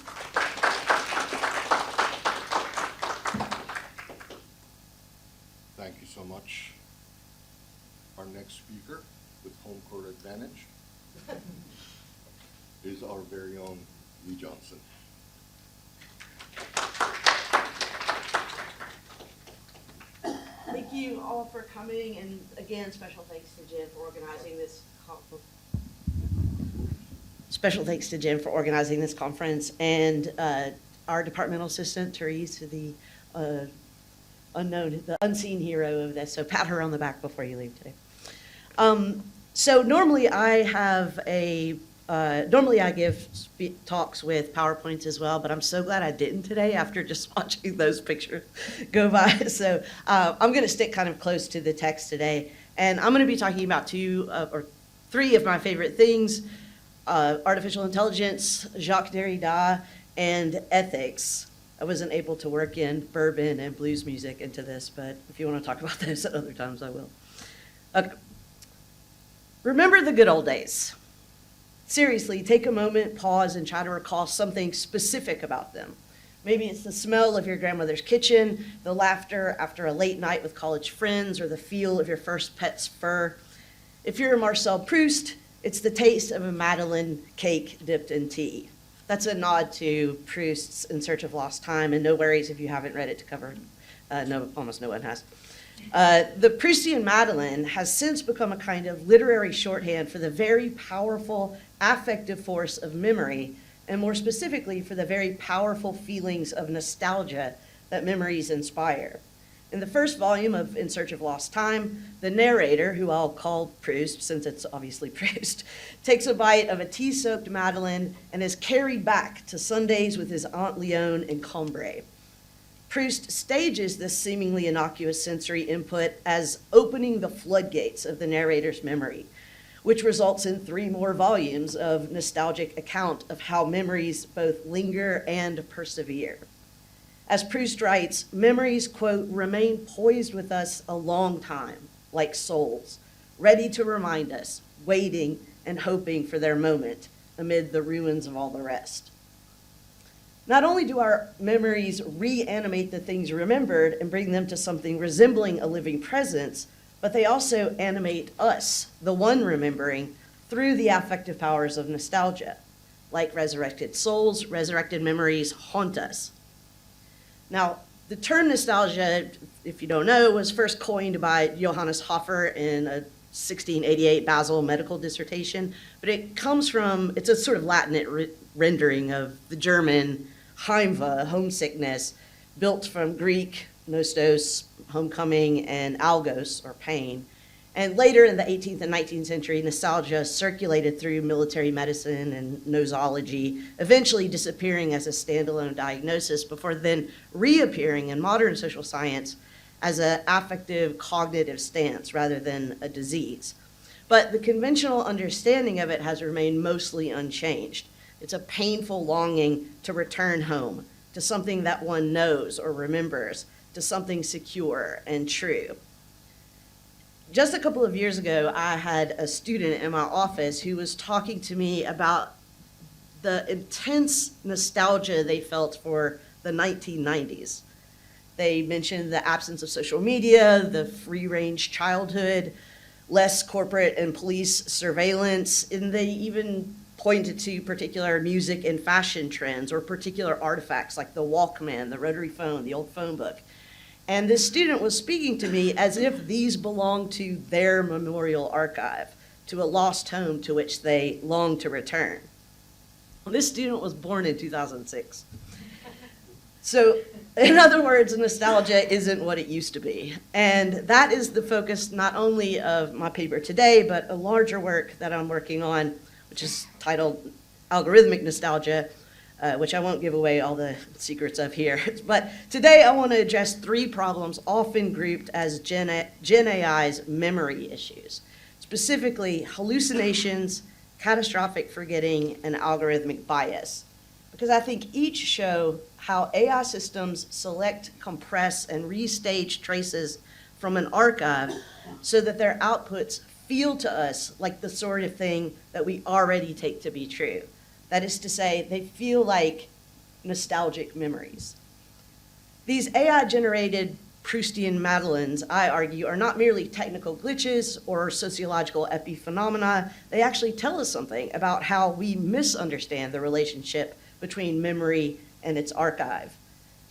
Thank you so much. Our next speaker with home court advantage is our very own Leigh Johnson. Thank you all for coming, and again, special thanks to Jen for organizing this conference. Special thanks to Jen for organizing this conference, and our departmental assistant, Therese, the the unseen hero of this. So pat her on the back before you leave today. So normally I give talks with PowerPoints as well, but I'm so glad I didn't today after just watching those pictures go by. So I'm going to stick kind of close to the text today, and I'm going to be talking about two or three of my favorite things: artificial intelligence, Jacques Derrida, and ethics. I wasn't able to work in bourbon and blues music into this, but if you want to talk about those at other times, I will. Okay. Remember the good old days. Seriously, take a moment, pause, and try to recall something specific about them. Maybe it's the smell of your grandmother's kitchen, the laughter after a late night with college friends, or the feel of your first pet's fur. If you're a Marcel Proust, it's the taste of a Madeleine cake dipped in tea. That's a nod to Proust's In Search of Lost Time, and no worries if you haven't read it to cover. Almost no one has. The Proustian Madeleine has since become a kind of literary shorthand for the very powerful affective force of memory, and more specifically for the very powerful feelings of nostalgia that memories inspire. In the first volume of In Search of Lost Time, the narrator, who I'll call Proust since it's obviously Proust, takes a bite of a tea-soaked Madeleine and is carried back to Sundays with his Aunt Leone in Cambrai. Proust stages this seemingly innocuous sensory input as opening the floodgates of the narrator's memory, which results in 3 more volumes of nostalgic account of how memories both linger and persevere. As Proust writes, memories, quote, remain poised with us a long time, like souls, ready to remind us, waiting and hoping for their moment amid the ruins of all the rest. Not only do our memories reanimate the things remembered and bring them to something resembling a living presence, but they also animate us, the one remembering, through the affective powers of nostalgia. Like resurrected souls, resurrected memories haunt us. Now, the term nostalgia, if you don't know, was first coined by Johannes Hofer in a 1688 Basel medical dissertation, but it comes from, it's a sort of Latin rendering of the German Heimweh, homesickness, built from Greek nostos, homecoming, and algos, or pain. And later in the 18th and 19th century, nostalgia circulated through military medicine and nosology, eventually disappearing as a standalone diagnosis before then reappearing in modern social science as an affective cognitive stance rather than a disease. But the conventional understanding of it has remained mostly unchanged. It's a painful longing to return home, to something that one knows or remembers, to something secure and true. Just a couple of years ago, I had a student in my office who was talking to me about the intense nostalgia they felt for the 1990s. They mentioned the absence of social media, the free-range childhood, less corporate and police surveillance, and they even pointed to particular music and fashion trends or particular artifacts like the Walkman, the rotary phone, the old phone book. And this student was speaking to me as if these belonged to their memorial archive, to a lost home to which they longed to return. This student was born in 2006. So, in other words, nostalgia isn't what it used to be. And that is the focus not only of my paper today, but a larger work that I'm working on, which is titled Algorithmic Nostalgia, which I won't give away all the secrets of here. But today I want to address 3 problems often grouped as Gen AI's memory issues, specifically hallucinations, catastrophic forgetting, and algorithmic bias, because I think each show how AI systems select, compress, and restage traces from an archive so that their outputs feel to us like the sort of thing that we already take to be true. That is to say, they feel like nostalgic memories. These AI-generated Proustian Madeleines, I argue, are not merely technical glitches or sociological epiphenomena. They actually tell us something about how we misunderstand the relationship between memory and its archive,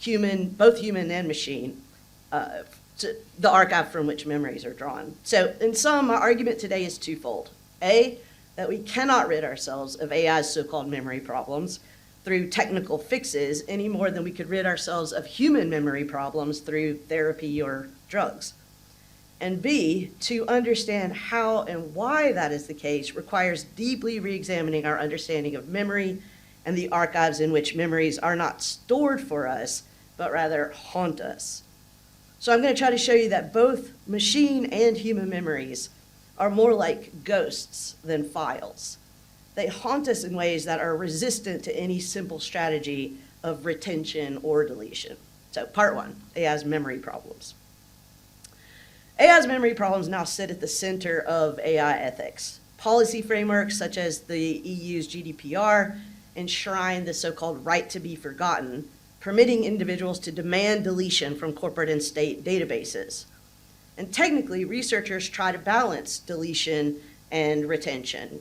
both human and machine, the archive from which memories are drawn. So in sum, my argument today is twofold. A, that we cannot rid ourselves of AI's so-called memory problems through technical fixes any more than we could rid ourselves of human memory problems through therapy or drugs. And B, to understand how and why that is the case requires deeply re-examining our understanding of memory and the archives in which memories are not stored for us, but rather haunt us. So I'm going to try to show you that both machine and human memories are more like ghosts than files. They haunt us in ways that are resistant to any simple strategy of retention or deletion. So part one, AI's memory problems. AI's memory problems now sit at the center of AI ethics. Policy frameworks such as the EU's GDPR enshrine the so-called right to be forgotten, permitting individuals to demand deletion from corporate and state databases. And technically, researchers try to balance deletion and retention.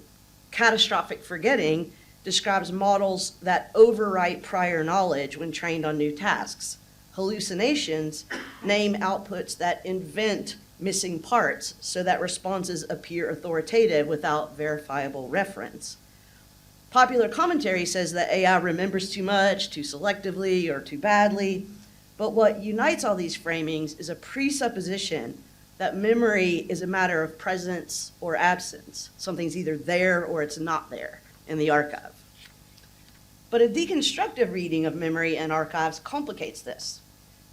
Catastrophic forgetting describes models that overwrite prior knowledge when trained on new tasks. Hallucinations name outputs that invent missing parts so that responses appear authoritative without verifiable reference. Popular commentary says that AI remembers too much, too selectively, or too badly, but what unites all these framings is a presupposition that memory is a matter of presence or absence. Something's either there or it's not there in the archive. But a deconstructive reading of memory and archives complicates this.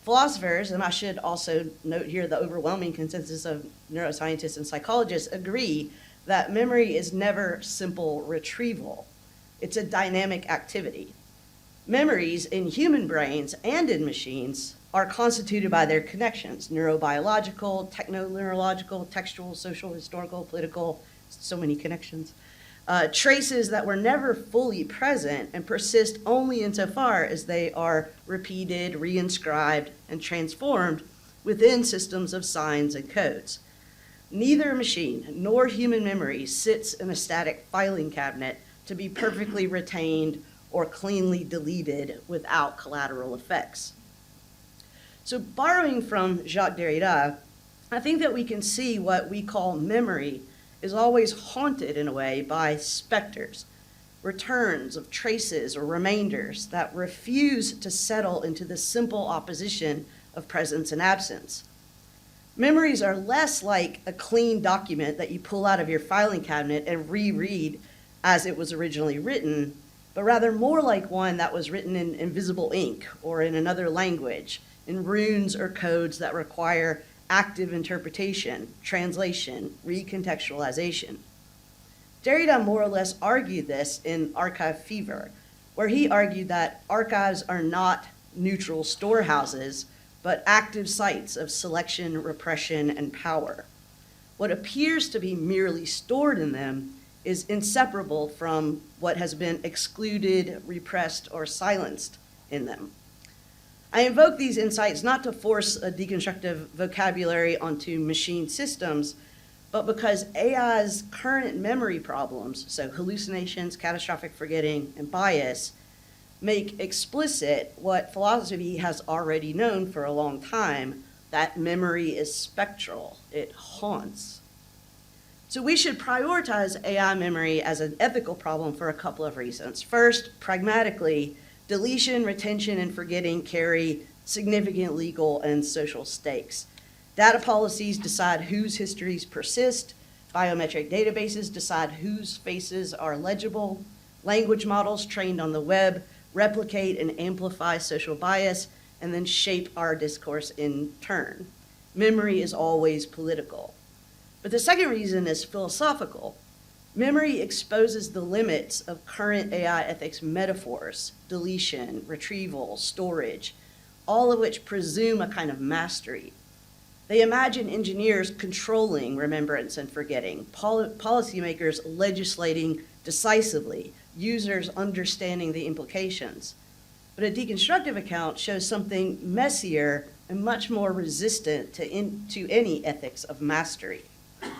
Philosophers, and I should also note here the overwhelming consensus of neuroscientists and psychologists, agree that memory is never simple retrieval. It's a dynamic activity. Memories in human brains and in machines are constituted by their connections, neurobiological, techno-neurological, textual, social, historical, political, so many connections. Traces that were never fully present and persist only insofar as they are repeated, reinscribed, and transformed within systems of signs and codes. Neither machine nor human memory sits in a static filing cabinet to be perfectly retained or cleanly deleted without collateral effects. So borrowing from Jacques Derrida, I think that we can see what we call memory is always haunted in a way by specters, returns of traces or remainders that refuse to settle into the simple opposition of presence and absence. Memories are less like a clean document that you pull out of your filing cabinet and reread as it was originally written, but rather more like one that was written in invisible ink or in another language, in runes or codes that require active interpretation, translation, recontextualization. Derrida more or less argued this in Archive Fever, where he argued that archives are not neutral storehouses, but active sites of selection, repression, and power. What appears to be merely stored in them is inseparable from what has been excluded, repressed, or silenced in them. I invoke these insights not to force a deconstructive vocabulary onto machine systems, but because AI's current memory problems, so hallucinations, catastrophic forgetting, and bias, make explicit what philosophy has already known for a long time, that memory is spectral, it haunts. So we should prioritize AI memory as an ethical problem for a couple of reasons. First, pragmatically, deletion, retention, and forgetting carry significant legal and social stakes. Data policies decide whose histories persist, biometric databases decide whose faces are legible, language models trained on the web replicate and amplify social bias, and then shape our discourse in turn. Memory is always political. But the second reason is philosophical. Memory exposes the limits of current AI ethics metaphors, deletion, retrieval, storage, all of which presume a kind of mastery. They imagine engineers controlling remembrance and forgetting, policymakers legislating decisively, users understanding the implications. But a deconstructive account shows something messier and much more resistant to any ethics of mastery.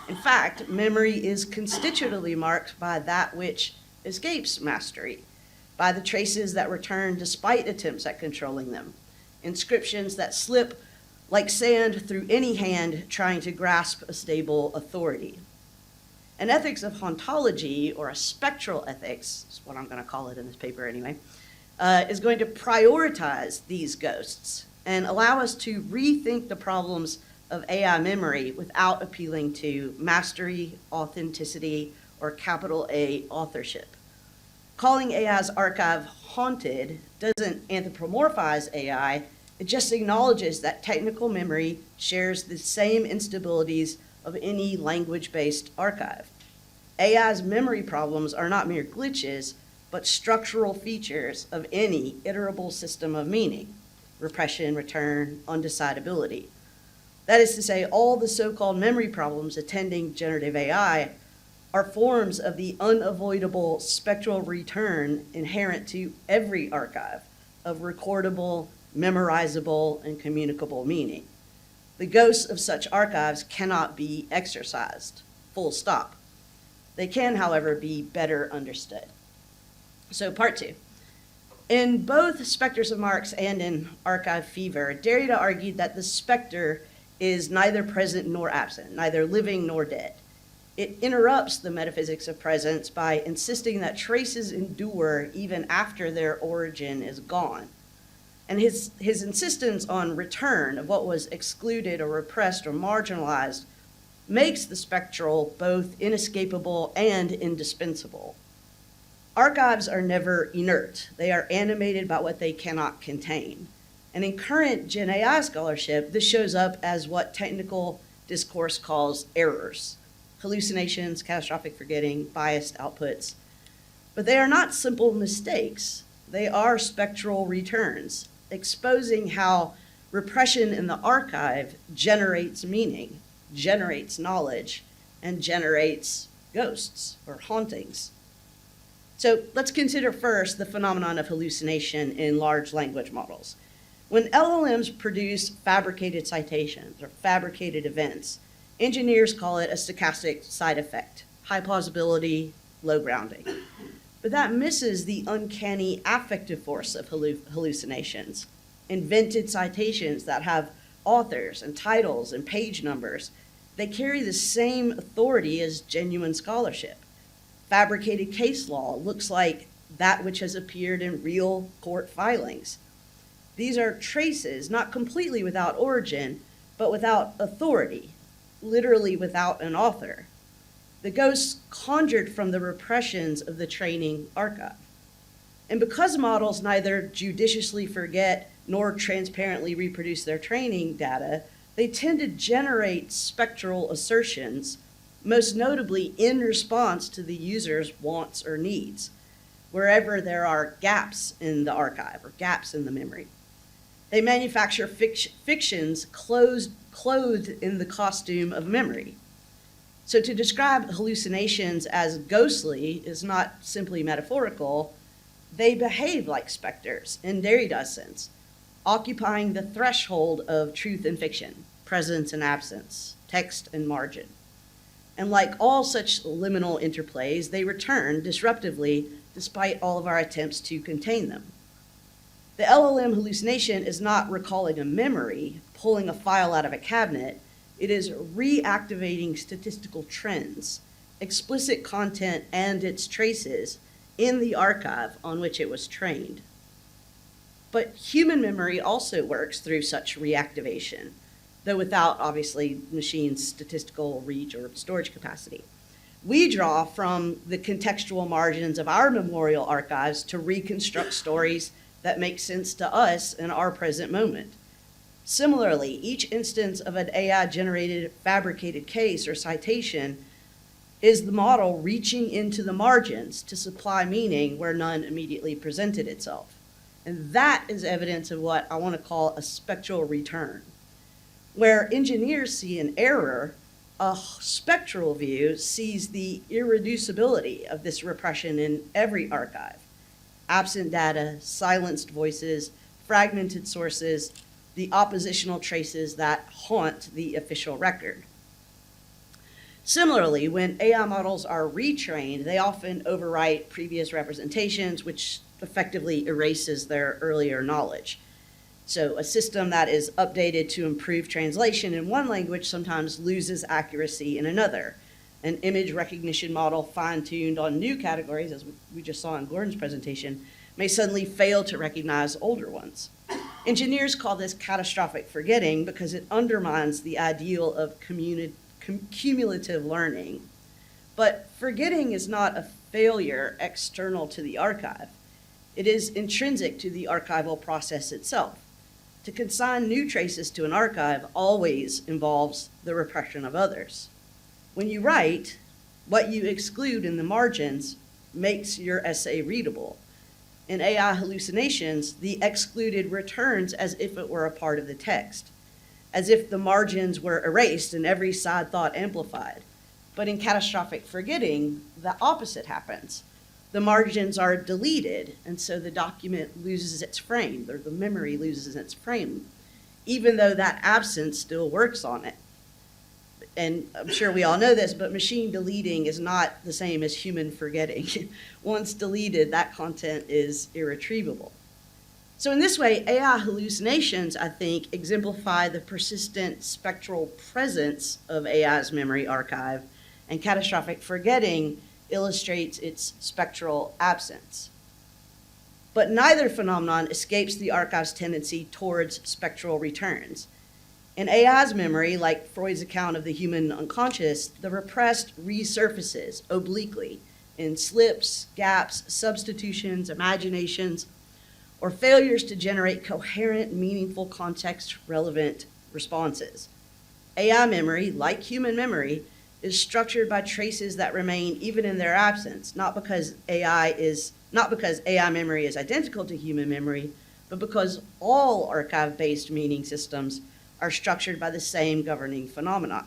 In fact, memory is constitutively marked by that which escapes mastery, by the traces that return despite attempts at controlling them, inscriptions that slip like sand through any hand trying to grasp a stable authority. An ethics of hauntology, or a spectral ethics, is what I'm going to call it in this paper anyway, is going to prioritize these ghosts and allow us to rethink the problems of AI memory without appealing to mastery, authenticity, or capital A authorship. Calling AI's archive haunted doesn't anthropomorphize AI, it just acknowledges that technical memory shares the same instabilities of any language-based archive. AI's memory problems are not mere glitches, but structural features of any iterable system of meaning: repression, return, undecidability. That is to say, all the so-called memory problems attending generative AI are forms of the unavoidable spectral return inherent to every archive of recordable, memorizable, and communicable meaning. The ghosts of such archives cannot be exorcised, full stop. They can, however, be better understood. So part 2. In both Spectres of Marx and in Archive Fever, Derrida argued that the specter is neither present nor absent, neither living nor dead. It interrupts the metaphysics of presence by insisting that traces endure even after their origin is gone. And his insistence on return of what was excluded or repressed or marginalized makes the spectral both inescapable and indispensable. Archives are never inert. They are animated by what they cannot contain. And in current Gen AI scholarship, this shows up as what technical discourse calls errors: hallucinations, catastrophic forgetting, biased outputs. But they are not simple mistakes. They are spectral returns, exposing how repression in the archive generates meaning, generates knowledge, and generates ghosts or hauntings. So let's consider first the phenomenon of hallucination in large language models. When LLMs produce fabricated citations or fabricated events, engineers call it a stochastic side effect: high plausibility, low grounding. But that misses the uncanny affective force of hallucinations: invented citations that have authors and titles and page numbers. They carry the same authority as genuine scholarship. Fabricated case law looks like that which has appeared in real court filings. These are traces, not completely without origin, but without authority, literally without an author. The ghosts conjured from the repressions of the training archive. And because models neither judiciously forget nor transparently reproduce their training data, they tend to generate spectral assertions, most notably in response to the user's wants or needs, wherever there are gaps in the archive or gaps in the memory. They manufacture fictions clothed in the costume of memory. So to describe hallucinations as ghostly is not simply metaphorical. They behave like specters in Derrida's sense, occupying the threshold of truth and fiction, presence and absence, text and margin. And like all such liminal interplays, they return disruptively despite all of our attempts to contain them. The LLM hallucination is not recalling a memory, pulling a file out of a cabinet. It is reactivating statistical trends, explicit content and its traces in the archive on which it was trained. But human memory also works through such reactivation, though without, obviously, machines' statistical reach or storage capacity. We draw from the contextual margins of our memorial archives to reconstruct stories that make sense to us in our present moment. Similarly, each instance of an AI-generated fabricated case or citation is the model reaching into the margins to supply meaning where none immediately presented itself. And that is evidence of what I want to call a spectral return. Where engineers see an error, A spectral view sees the irreducibility of this repression in every archive. Absent data, silenced voices, fragmented sources, the oppositional traces that haunt the official record. Similarly, when AI models are retrained, they often overwrite previous representations, which effectively erases their earlier knowledge. So a system that is updated to improve translation in one language sometimes loses accuracy in another. An image recognition model fine-tuned on new categories, as we just saw in Gordon's presentation, may suddenly fail to recognize older ones. Engineers call this catastrophic forgetting because it undermines the ideal of cumulative learning. But forgetting is not a failure external to the archive. It is intrinsic to the archival process itself. To consign new traces to an archive always involves the repression of others. When you write, what you exclude in the margins makes your essay readable. In AI hallucinations, the excluded returns as if it were a part of the text, as if the margins were erased and every side thought amplified. But in catastrophic forgetting, the opposite happens. The margins are deleted, and so the document loses its frame, or the memory loses its frame, even though that absence still works on it. And I'm sure we all know this, but machine deleting is not the same as human forgetting. Once deleted, that content is irretrievable. So in this way, AI hallucinations, I think, exemplify the persistent spectral presence of AI's memory archive, and catastrophic forgetting illustrates its spectral absence. But neither phenomenon escapes the archive's tendency towards spectral returns. In AI's memory, like Freud's account of the human unconscious, the repressed resurfaces obliquely in slips, gaps, substitutions, imaginations, or failures to generate coherent, meaningful, context-relevant responses. AI memory, like human memory, is structured by traces that remain even in their absence, not because AI memory is identical to human memory, but because all archive-based meaning systems are structured by the same governing phenomena.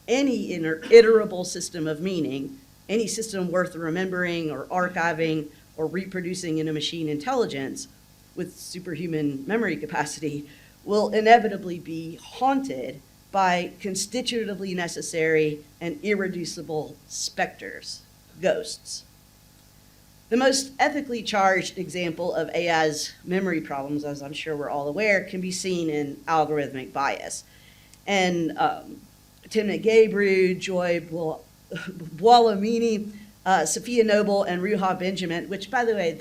Any iterable system of meaning, any system worth remembering or archiving or reproducing in a machine intelligence with superhuman memory capacity will inevitably be haunted by constitutively necessary and irreducible specters, ghosts. The most ethically charged example of AI's memory problems, as I'm sure we're all aware, can be seen in algorithmic bias. And Timnit Gebru, Joy Buolamwini, Sophia Noble, and Ruha Benjamin, which, by the way,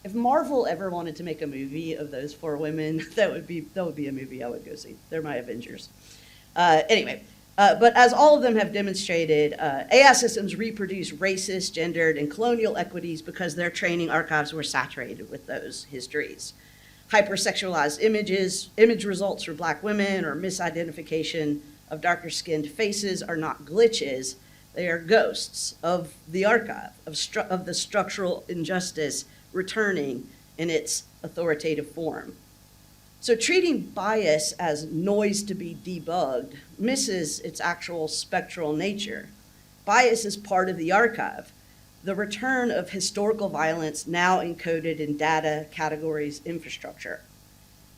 if Marvel ever wanted to make a movie of those four women, that would be a movie I would go see. They're my Avengers. But as all of them have demonstrated, AI systems reproduce racist, gendered, and colonial equities because their training archives were saturated with those histories. Hypersexualized image results for Black women, or misidentification of darker-skinned faces are not glitches. They are ghosts of the archive, of the structural injustice returning in its authoritative form. So treating bias as noise to be debugged misses its actual spectral nature. Bias is part of the archive, the return of historical violence now encoded in data, categories, infrastructure.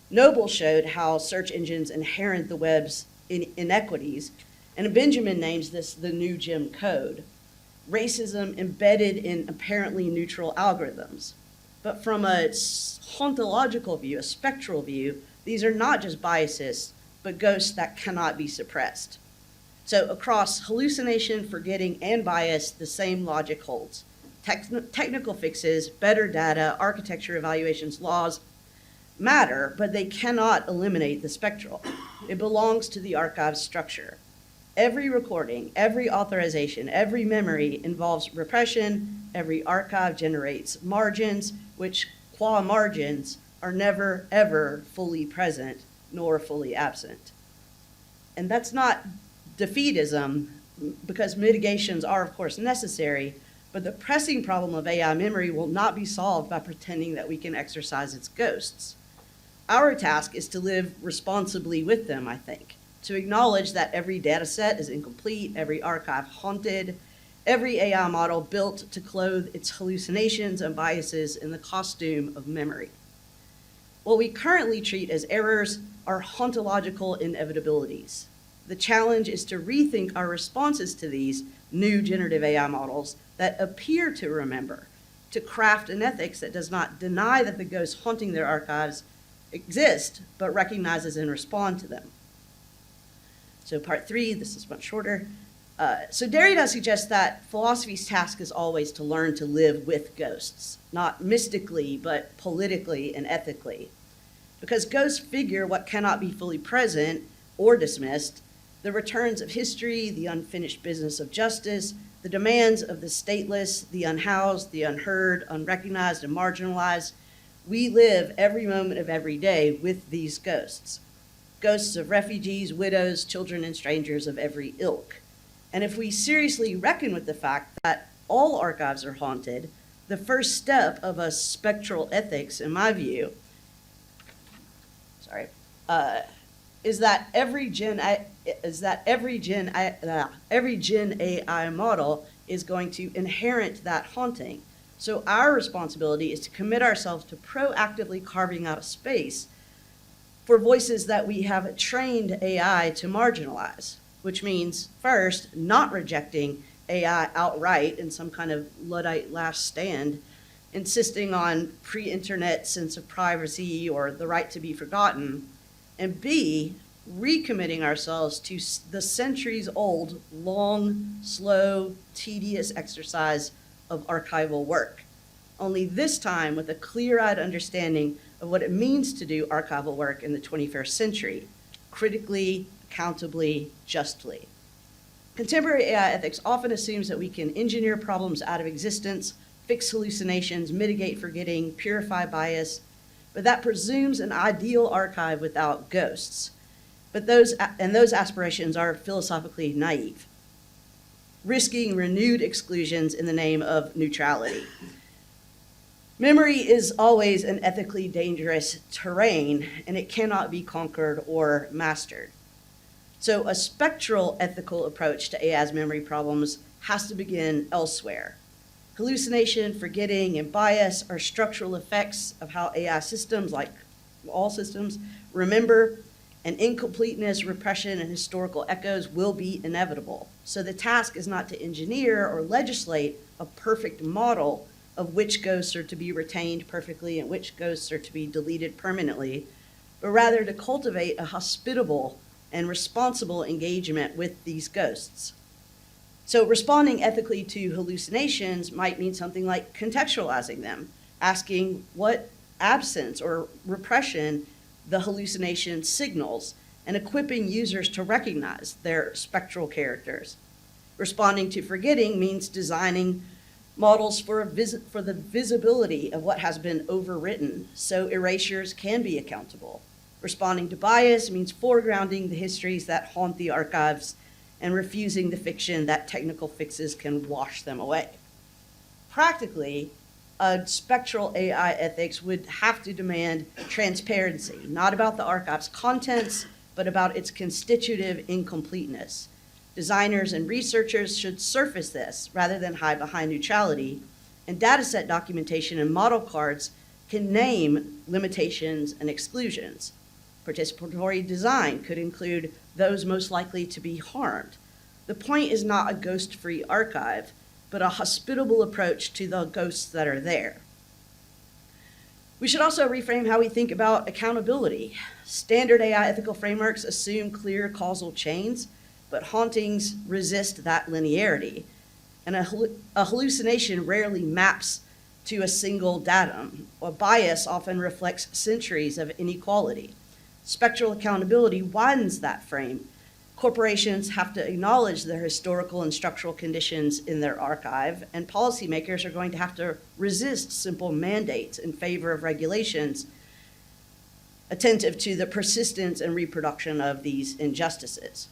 Noble showed how search engines inherit the web's inequities, and Benjamin names this the new Jim Code, racism embedded in apparently neutral algorithms. But from a ontological view, a spectral view, these are not just biases, but ghosts that cannot be suppressed. So across hallucination, forgetting, and bias, the same logic holds. Technical fixes, better data, architecture evaluations, laws matter, but they cannot eliminate the spectral. It belongs to the archive's structure. Every recording, every authorization, every memory involves repression. Every archive generates margins, which, qua margins, are never, ever fully present nor fully absent. And that's not defeatism, because mitigations are, of course, necessary, but the pressing problem of AI memory will not be solved by pretending that we can exorcise its ghosts. Our task is to live responsibly with them, I think, to acknowledge that every data set is incomplete, every archive haunted, every AI model built to clothe its hallucinations and biases in the costume of memory. What we currently treat as errors are ontological inevitabilities. The challenge is to rethink our responses to these new generative AI models that appear to remember, to craft an ethics that does not deny that the ghosts haunting their archives exist, but recognizes and respond to them. So part 3, this is much shorter. So Derrida suggests that philosophy's task is always to learn to live with ghosts, not mystically, but politically and ethically. Because ghosts figure what cannot be fully present or dismissed, the returns of history, the unfinished business of justice, the demands of the stateless, the unhoused, the unheard, unrecognized, and marginalized. We live every moment of every day with these ghosts. Ghosts of refugees, widows, children, and strangers of every ilk. And if we seriously reckon with the fact that all archives are haunted, the first step of a spectral ethics, in my view, is that every Gen AI model is going to inherit that haunting. So our responsibility is to commit ourselves to proactively carving out a space for voices that we have trained AI to marginalize, which means first, not rejecting AI outright in some kind of Luddite last stand, insisting on pre-internet sense of privacy or the right to be forgotten, and B, recommitting ourselves to the centuries-old, long, slow, tedious exercise of archival work. Only this time with a clear-eyed understanding of what it means to do archival work in the 21st century, critically, accountably, justly. Contemporary AI ethics often assumes that we can engineer problems out of existence, fix hallucinations, mitigate forgetting, purify bias, but that presumes an ideal archive without ghosts. But those aspirations are philosophically naive, risking renewed exclusions in the name of neutrality. Memory is always an ethically dangerous terrain, and it cannot be conquered or mastered. So a spectral ethical approach to AI's memory problems has to begin elsewhere. Hallucination, forgetting, and bias are structural effects of how AI systems, like all systems, remember, and incompleteness, repression, and historical echoes will be inevitable. So the task is not to engineer or legislate a perfect model of which ghosts are to be retained perfectly and which ghosts are to be deleted permanently, but rather to cultivate a hospitable and responsible engagement with these ghosts. So responding ethically to hallucinations might mean something like contextualizing them, asking what absence or repression the hallucination signals, and equipping users to recognize their spectral characters. Responding to forgetting means designing models for the visibility of what has been overwritten, so erasures can be accountable. Responding to bias means foregrounding the histories that haunt the archives and refusing the fiction that technical fixes can wash them away. Practically, a spectral AI ethics would have to demand transparency, not about the archive's contents, but about its constitutive incompleteness. Designers and researchers should surface this rather than hide behind neutrality, and dataset documentation and model cards can name limitations and exclusions. Participatory design could include those most likely to be harmed. The point is not a ghost-free archive, but a hospitable approach to the ghosts that are there. We should also reframe how we think about accountability. Standard AI ethical frameworks assume clear causal chains, but hauntings resist that linearity. And a hallucination rarely maps to a single datum. A bias often reflects centuries of inequality. Spectral accountability widens that frame. Corporations have to acknowledge their historical and structural conditions in their archive, and policymakers are going to have to resist simple mandates in favor of regulations attentive to the persistence and reproduction of these injustices.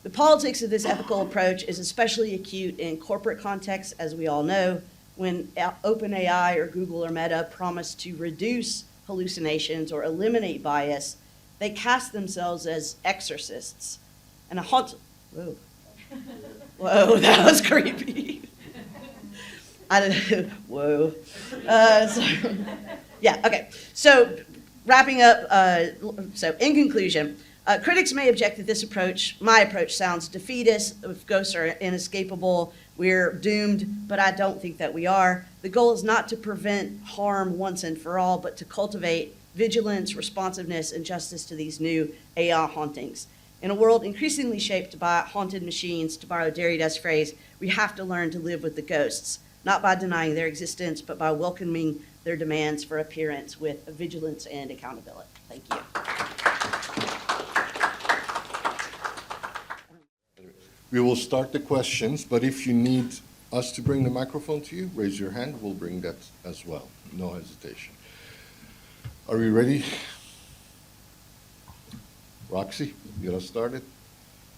The politics of this ethical approach is especially acute in corporate contexts, as we all know, when OpenAI or Google or Meta promise to reduce hallucinations or eliminate bias. They cast themselves as exorcists. And a haunt. Whoa. Whoa, that was creepy. Whoa. Yeah, okay. So wrapping up, so in conclusion, critics may object that this approach, my approach, sounds defeatist. If ghosts are inescapable, we're doomed, but I don't think that we are. The goal is not to prevent harm once and for all, but to cultivate vigilance, responsiveness, and justice to these new AI hauntings. In a world increasingly shaped by haunted machines, to borrow Derrida's phrase, we have to learn to live with the ghosts, not by denying their existence, but by welcoming their demands for appearance with vigilance and accountability. Thank you. We will start the questions, but if you need us to bring the microphone to you, raise your hand. We'll bring that as well. No hesitation. Are we ready? Roxy, get us started.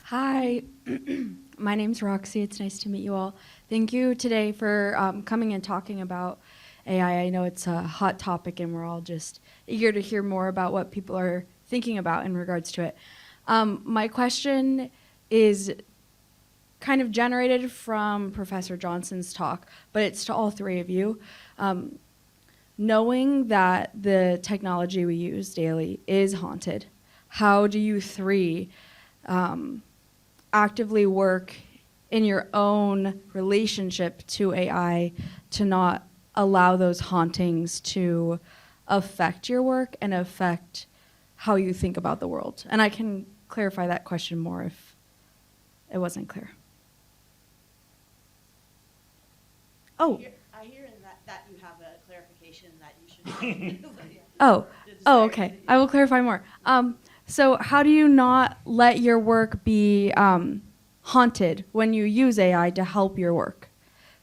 Hi, my name's Roxy. It's nice to meet you all. Thank you today for coming and talking about AI. I know it's a hot topic and we're all just eager to hear more about what people are thinking about in regards to it. My question is kind of generated from Professor Johnson's talk, but it's to all three of you. Knowing that the technology we use daily is haunted, how do you three actively work in your own relationship to AI to not allow those hauntings to affect your work and affect how you think about the world? And I can clarify that question more if it wasn't clear. Oh. I hear in that you have a clarification that you should. Oh, okay. I will clarify more. So how do you not let your work be haunted when you use AI to help your work?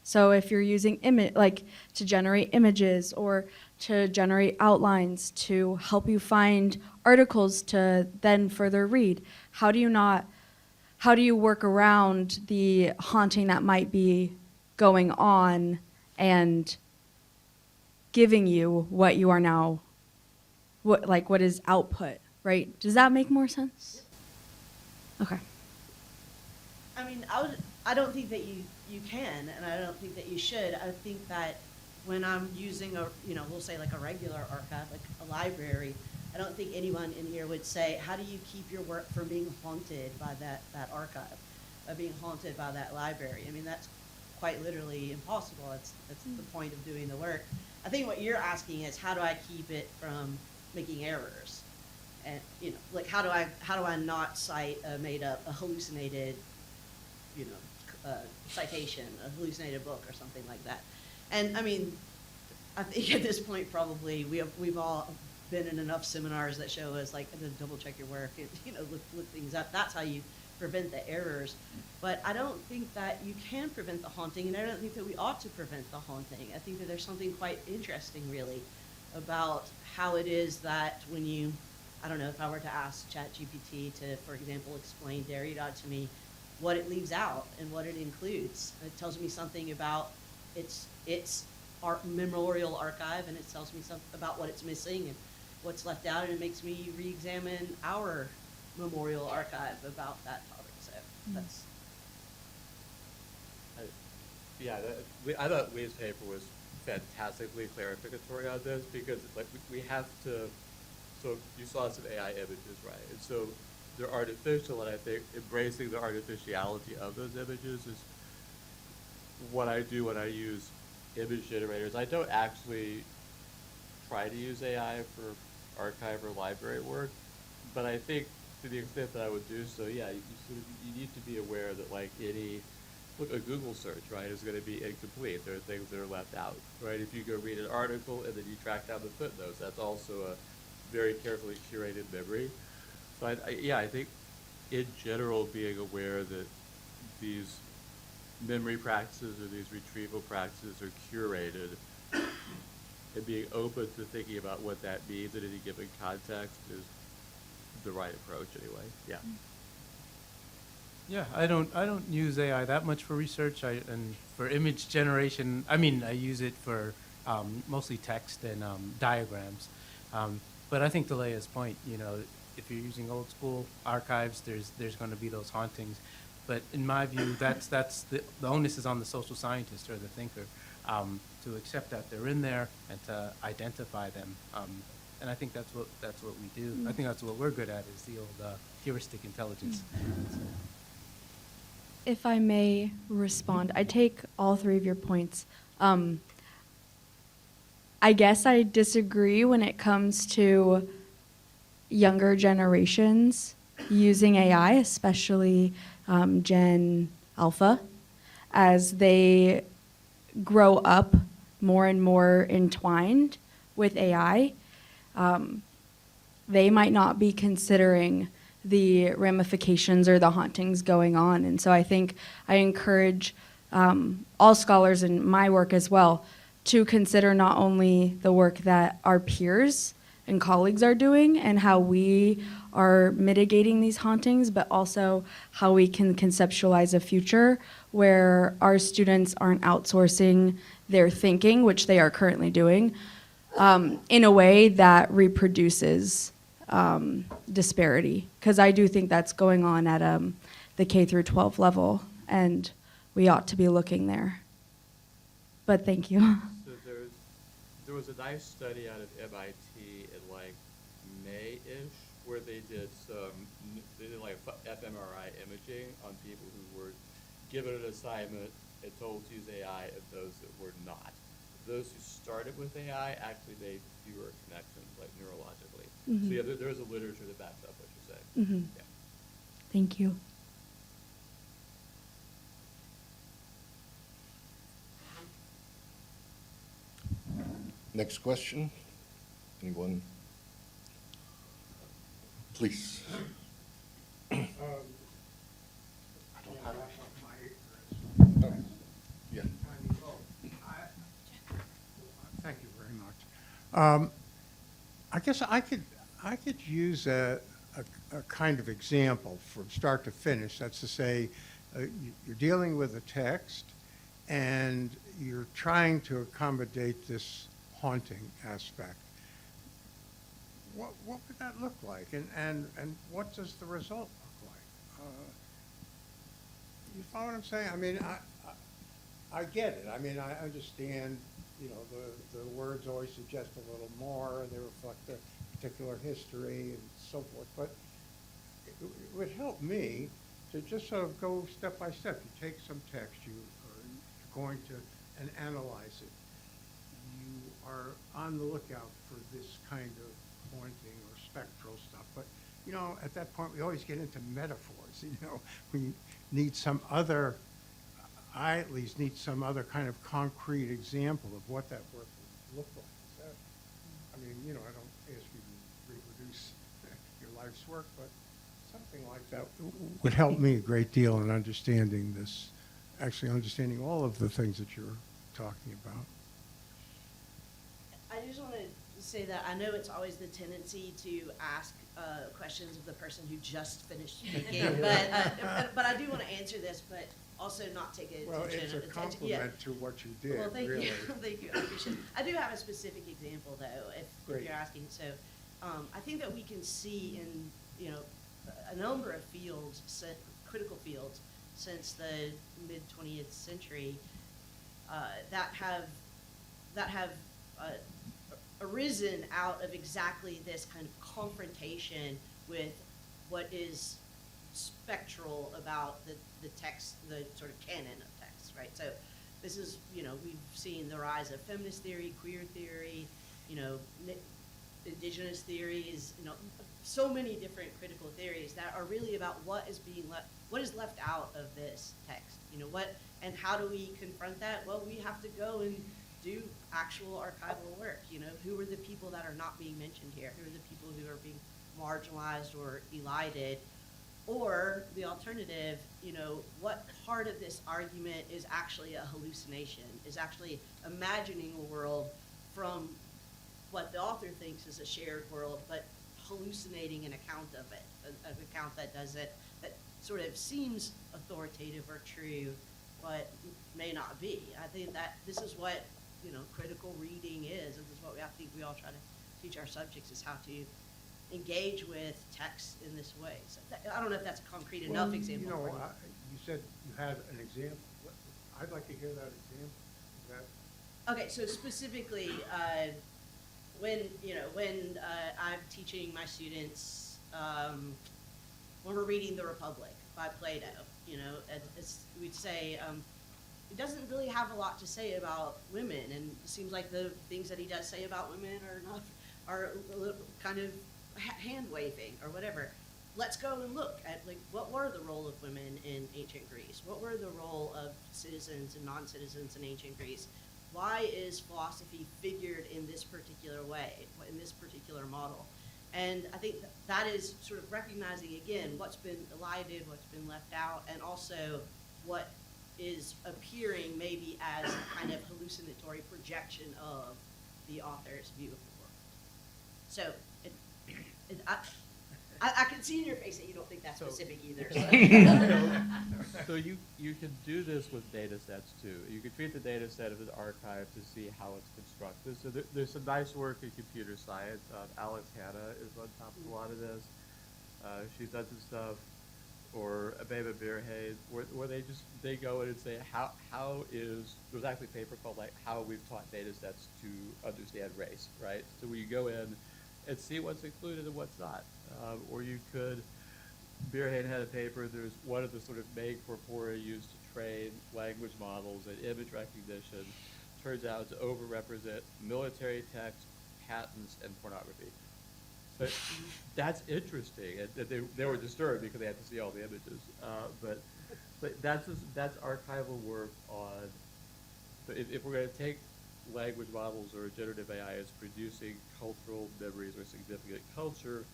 So if you're using like to generate images or to generate outlines to help you find articles to then further read, how do you work around the haunting that might be going on and giving you what you are now, what is output, right? Does that make more sense? Okay. I mean, I don't think that you can, and I don't think that you should. I think that when I'm using we'll say like a regular archive, like a library, I don't think anyone in here would say, how do you keep your work from being haunted by that archive, being haunted by that library? I mean, that's quite literally impossible. That's the point of doing the work. I think what you're asking is, how do I keep it from making errors? And like how do I not cite a made up, a hallucinated, citation, a hallucinated book or something like that? And I mean, I think at this point probably we've all been in enough seminars that show us like to double check your work and look things up. That's how you prevent the errors. But I don't think that you can prevent the haunting, and I don't think that we ought to prevent the haunting. I think that there's something quite interesting really about how it is that when you, I don't know, if I were to ask ChatGPT to, for example, explain Derrida to me, what it leaves out and what it includes. It tells me something about its memorial archive, and it tells me something about what it's missing and what's left out, and it makes me re-examine our memorial archive about that topic. So that's. I thought Leigh's paper was fantastically clarificatory on this, because like we have to. So you saw some AI images, right? And so they're artificial, and I think embracing the artificiality of those images is what I do when I use image generators. I don't actually try to use AI for archive or library work, but I think to the extent that I would do so, yeah, you need to be aware that like a Google search, right, is going to be incomplete. There are things that are left out, right? If you go read an article and then you track down the footnotes, that's also a very carefully curated memory. So I think in general being aware that these memory practices or these retrieval practices are curated and being open to thinking about what that means in any given context is the right approach anyway. Yeah. Yeah, I don't use AI that much for research. And for image generation, I mean, I use it for mostly text and diagrams. But I think to Leigh's point, if you're using old school archives, there's going to be those hauntings. But in my view, that's the onus is on the social scientist or the thinker to accept that they're in there and to identify them. And I think that's what we do. I think that's what we're good at, is the old heuristic intelligence. If I may respond, I take all three of your points. I guess I disagree when it comes to younger generations using AI, especially Gen Alpha, as they grow up more and more entwined with AI. They might not be considering the ramifications or the hauntings going on. And so I think I encourage all scholars in my work as well to consider not only the work that our peers and colleagues are doing and how we are mitigating these hauntings, but also how we can conceptualize a future where our students aren't outsourcing their thinking, which they are currently doing, in a way that reproduces disparity. Because I do think that's going on at the K through 12 level, and we ought to be looking there. But thank you. So there was a nice study out of MIT in like May-ish where they did like fMRI imaging on people who were given an assignment and told to use AI and those that were not. Those who started with AI actually made fewer connections, like neurologically. Mm-hmm. So yeah, there's a literature that backs up what you're saying. Mm-hmm. Yeah. Thank you. Next question. Anyone? Please. Yeah. Thank you very much. I guess I could use a kind of example from start to finish. That's to say, you're dealing with a text, and you're trying to accommodate this haunting aspect. What would that look like, and what does the result look like? You follow what I'm saying? I mean, I get it. I mean, I understand, you know, the words always suggest a little more, and they reflect a particular history and so forth, but it would help me to just sort of go step by step. You take some text, you're going to and analyze it. You are on the lookout for this kind of haunting or spectral stuff, but you know, at that point, we always get into metaphors. You know, we need some other. I at least need some other kind of concrete example of what that work would look like. Is that, I mean, you know, I don't ask you to reproduce your life's work, but something like that would help me a great deal in understanding this, actually understanding all of the things that you're talking about. I just want to say that I know it's always the tendency to ask questions of the person who just finished speaking, but I do want to answer this, but also not take attention. Well, it's a compliment to what you did, well, thank really. you. Thank you. I appreciate it. I do have a specific example, though, if you're asking. So I think that we can see in, you know, a number of fields, critical fields, since the mid-20th century that have arisen out of exactly this kind of confrontation with what is spectral about the text, the sort of canon of text, right? So this is, you know, we've seen the rise of feminist theory, queer theory, you know, indigenous theories, you know, so many different critical theories that are really about what is left out of this text, you know, and how do we confront that? Well, we have to go and do actual archival work, you know, who are the people that are not being mentioned here? Who are the people who are being marginalized or elided? Or the alternative, you know, what part of this argument is actually a hallucination, is actually imagining a world from what the author thinks is a shared world, but hallucinating an account of it, an account that sort of seems authoritative or true, but may not be. I think that this is what, you know, critical reading is, and this is what I think we all try to teach our subjects, is how to engage with text in this way. So I don't know if that's a concrete Well, enough example. You know, for you. you said you had an example. I'd like to hear that example. Is that, Okay, so specifically, when I'm teaching my students, when we're reading The Republic by Plato, we'd say, he doesn't really have a lot to say about women, and it seems like the things that he does say about women are a little kind of hand waving or whatever. Let's go and look at what were the role of women in ancient Greece? What were the role of citizens and non-citizens in ancient Greece? Why is philosophy figured in this particular way, in this particular model? And I think that is sort of recognizing, again, what's been elided, what's been left out, and also what is appearing maybe as a kind of hallucinatory projection of the author's view of the world. So I can see in your face that you don't think that's specific either. So you can do this with data sets too. You can treat the data set as an archive to see how it's constructed. So there's some nice work in computer science. Alex Hanna is on top of a lot of this. She's done some stuff, or Abeba Birhay, where they go in and say there's actually a paper called How We've Taught Data Sets to Understand Race, right? So where you go in and see what's included and what's not. Or you could, Birhay had a paper, there's one of the sort of main corpora used to train language models and image recognition turns out to overrepresent military text, patents, and pornography. So that's interesting. And they were disturbed because they had to see all the images. But that's archival work on, so if we're going to take language models or generative AI as producing cultural memories or significant culture,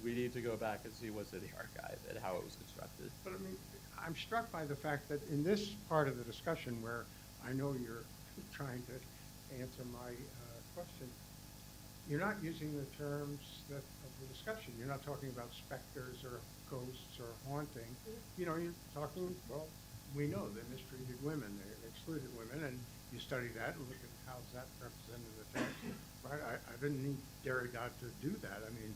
we need to go back and see what's in the archive and how it was constructed. but I mean, I'm struck by the fact that in this part of the discussion where I know you're trying to answer my question, you're not using the terms of the discussion. You're not talking about specters or ghosts or haunting. You know, you're talking, well, we know they mistreated women, they excluded women, and you study that and look at how's that represented in the text. Right? I didn't need Derrida to do that. I mean,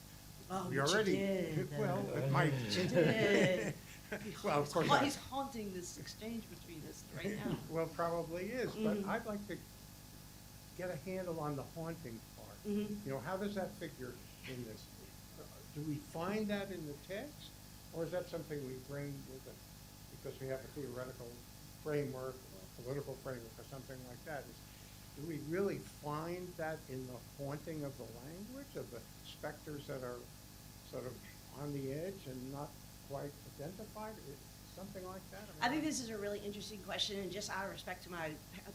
we already did, well, it might. He did. Well, of course. He's haunting this exchange between us right now. Well, probably is, but I'd like to get a handle on the haunting part. Mhm. You know, how does that figure in this? Do we find that in the text, or is that something we bring with it because we have a theoretical framework, or a political framework, or something like that? Do we really find that in the haunting of the language, of the specters that are sort of on the edge and not quite identified? Something like that? I think this is a really interesting question, and just out of respect to my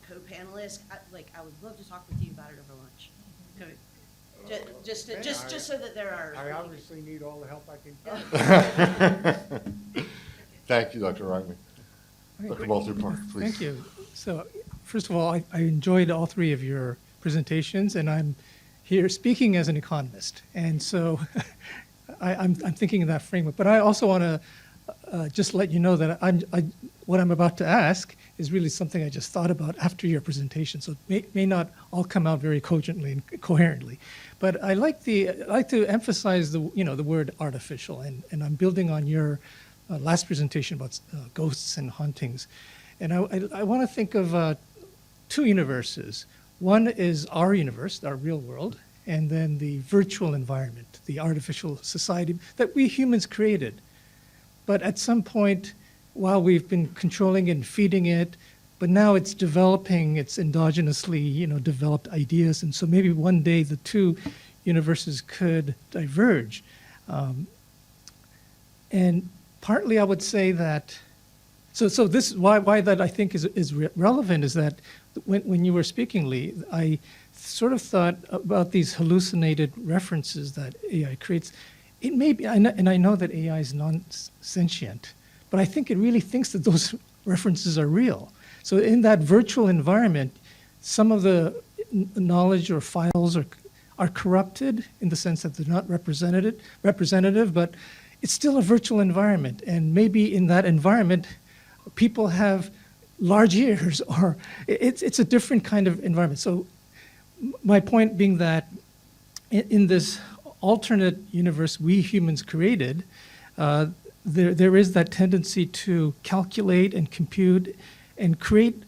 co-panelists, I would love to talk with you about it over lunch. Just so that there are. I obviously need all the help I can get. Thank you, Dr. Ragni. Dr. Walter Park, please. Thank you. So, first of all, I enjoyed all three of your presentations, and I'm here speaking as an economist. And so I'm thinking in that framework. But I also want to just let you know that what I'm about to ask is really something I just thought about after your presentation. So it may not all come out very cogently and coherently. But I like to emphasize the word artificial, and I'm building on your last presentation about ghosts and hauntings. And I want to think of two universes. One is our universe, our real world, and then the virtual environment, the artificial society that we humans created. But at some point, while we've been controlling it and feeding it, but now it's developing its endogenously, developed ideas. And so maybe one day the two universes could diverge. And partly I would say that, so this why that I think is relevant is that when you were speaking, Leigh, I sort of thought about these hallucinated references that AI creates. It may be, and I know that AI is non-sentient, but I think it really thinks that those references are real. So in that virtual environment, some of the knowledge or files are corrupted in the sense that they're not representative, but it's still a virtual environment. And maybe in that environment, people have large ears, or it's a different kind of environment. So my point being that in this alternate universe we humans created, there is that tendency to calculate and compute and create.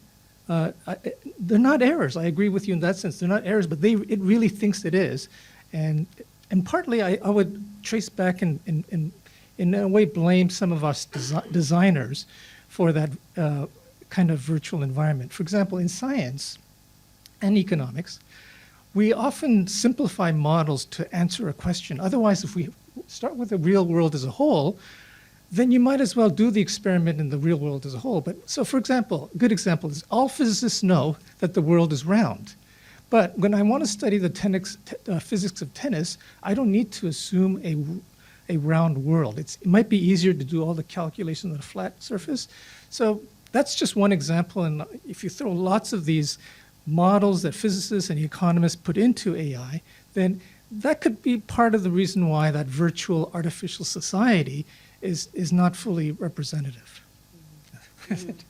They're not errors. I agree with you in that sense. They're not errors, but it really thinks it is, and partly I would trace back and in a way blame some of us designers for that kind of virtual environment. For example, in science and economics, we often simplify models to answer a question. Otherwise, if we start with the real world as a whole, then you might as well do the experiment in the real world as a whole. But so, for example, a good example is all physicists know that the world is round. But when I want to study the physics of tennis, I don't need to assume a round world. It might be easier to do all the calculations on a flat surface. So that's just one example. And if you throw lots of these models that physicists and economists put into AI, then that could be part of the reason why that virtual artificial society is not fully representative. Well said.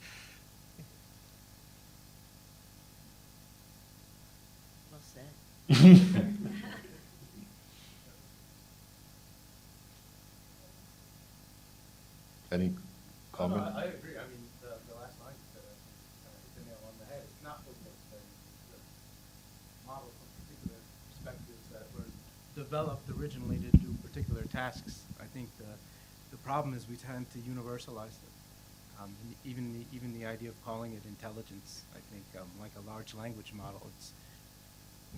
Any comment? I agree. I mean, the last line you said, I think, hit the nail on the head. It's not looking at the model from particular perspectives that were developed originally to do particular tasks. I think the problem is we tend to universalize them. Even the idea of calling it intelligence, I think, like a large language model, it's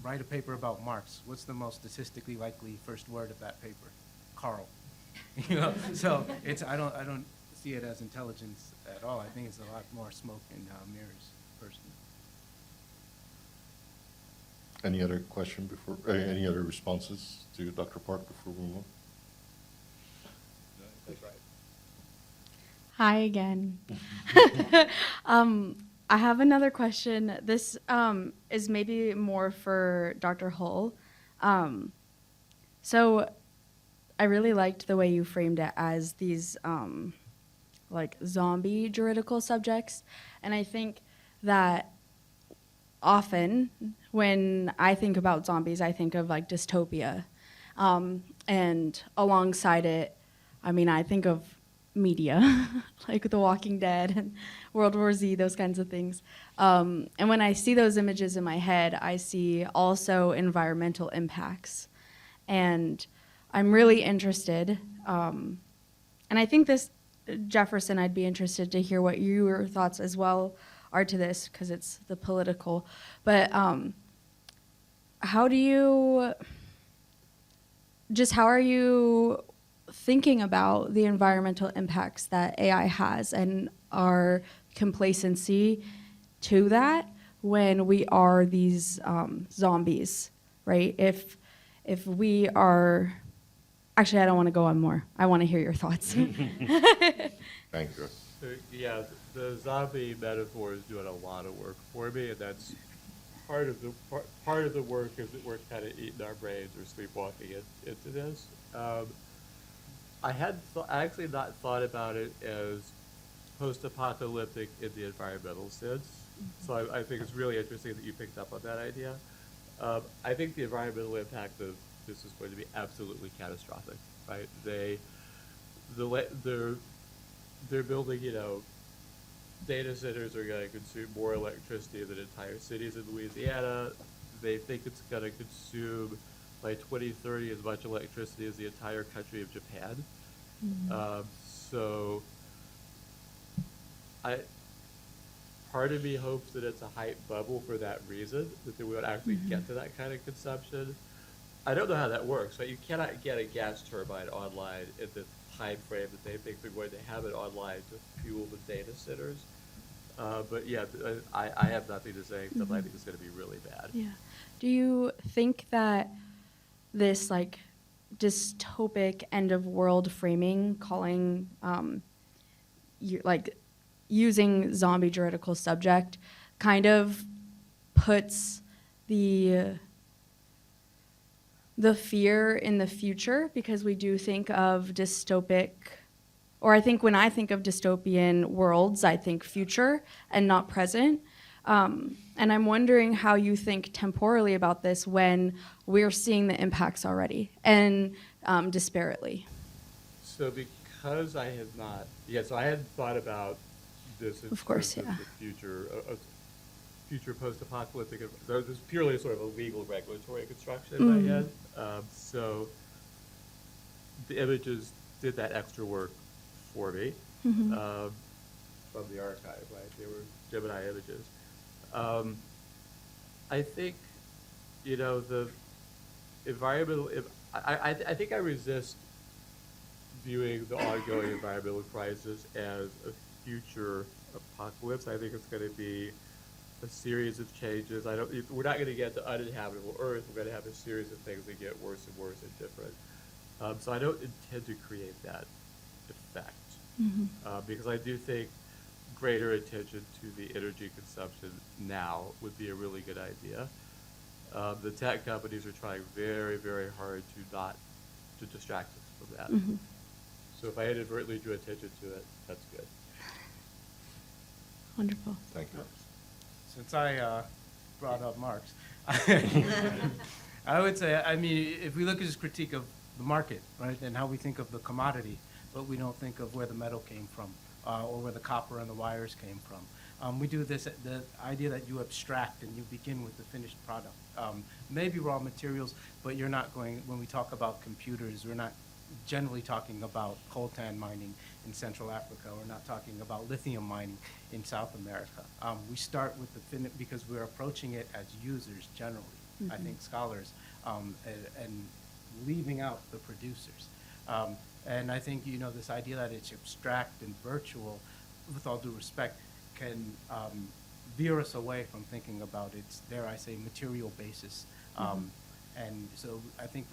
write a paper about Marx. What's the most statistically likely first word of that paper? Carl. You know, so I don't see it as intelligence at all. I think it's a lot more smoke and mirrors, personally. Any other question before, any other responses to Dr. Park before we move on? That's right. Hi again. I have another question. This is maybe more for Dr. Hull. So I really liked the way you framed it as these like zombie juridical subjects. And I think that often when I think about zombies, I think of like dystopia. And alongside it, I mean, I think of media, like The Walking Dead and World War Z, those kinds of things. And when I see those images in my head, I see also environmental impacts. And I'm really interested, and I think this, Jefferson, I'd be interested to hear what your thoughts as well are to this, because it's the political. But how are you thinking about the environmental impacts that AI has and our complacency to that when we are these zombies, right? If we are, actually, I don't want to go on more. I want to hear your thoughts. Thank you. So, yeah, the zombie metaphor is doing a lot of work for me, and that's part of the work is that we're kind of eating our brains or sleepwalking into this. I had actually not thought about it as post-apocalyptic in the environmental sense, so I think it's really interesting that you picked up on that idea. I think the environmental impact of this is going to be absolutely catastrophic, right? They're building, data centers are going to consume more electricity than entire cities in Louisiana. They think it's going to consume by 2030 as much electricity as the entire country of Japan. So part of me hopes that it's a hype bubble for that reason, that we would actually get to that kind of consumption. I don't know how that works, right? You cannot get a gas turbine online in the time frame that they think they're going to have it online to fuel the data centers. But yeah, I have nothing to say, except I think it's going to be really bad. Yeah. Do you think that this like dystopic end of world framing, calling like using zombie juridical subject, kind of puts the fear in the future? Because we do think of dystopic, or I think when I think of dystopian worlds, I think future and not present. And I'm wondering how you think temporally about this when we're seeing the impacts already and disparately. So because I had not, so I hadn't thought about this in Of course, terms yeah. of the future post-apocalyptic. So this is purely sort of a legal regulatory construction in my head. So the images did that extra work for me from the archive, right? They were Gemini images. I think, the environmental, I think I resist viewing the ongoing environmental crisis as a future apocalypse. I think it's going to be a series of changes. We're not going to get to uninhabitable Earth. We're going to have a series of things that get worse and worse and different. So I don't intend to create that effect because I do think greater attention to the energy consumption now would be a really good idea. The tech companies are trying very, very hard to distract us from that. So if I inadvertently drew attention to it, that's good. Wonderful. Thank you. Since I brought up Marx, I would say, if we look at this critique of the market, right, and how we think of the commodity, but we don't think of where the metal came from, or where the copper and the wires came from. We do this, the idea that you abstract and you begin with the finished product. Maybe raw materials, but you're not going, when we talk about computers, we're not generally talking about coltan mining in Central Africa. We're not talking about lithium mining in South America. We start with the because we're approaching it as users generally, I think scholars, and leaving out the producers. And I think, this idea that it's abstract and virtual, with all due respect, can veer us away from thinking about its, dare I say, material basis. And so I think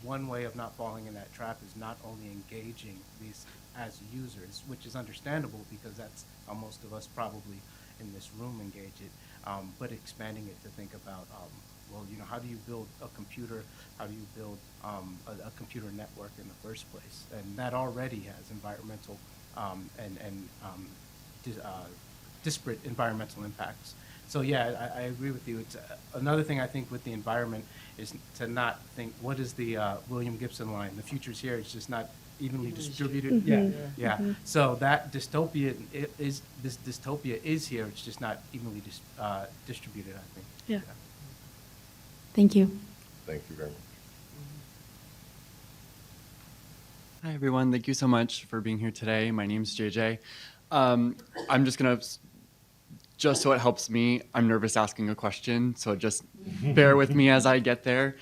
one way of not falling in that trap is not only engaging these as users, which is understandable because that's how most of us probably in this room engage it, but expanding it to think about, how do you build a computer? How do you build a computer network in the first place? And that already has environmental and disparate environmental impacts. So yeah, I agree with you. It's another thing I think with the environment is to not think, what is the William Gibson line? The future's here, it's just not evenly distributed. Yeah. So that dystopia this dystopia is here, it's just not evenly distributed, I think. Yeah. Thank you. Thank you very much. Hi, everyone. Thank you so much for being here today. My name's JJ. I'm just going to, just so it helps me, I'm nervous asking a question, so just bear with me as I get there.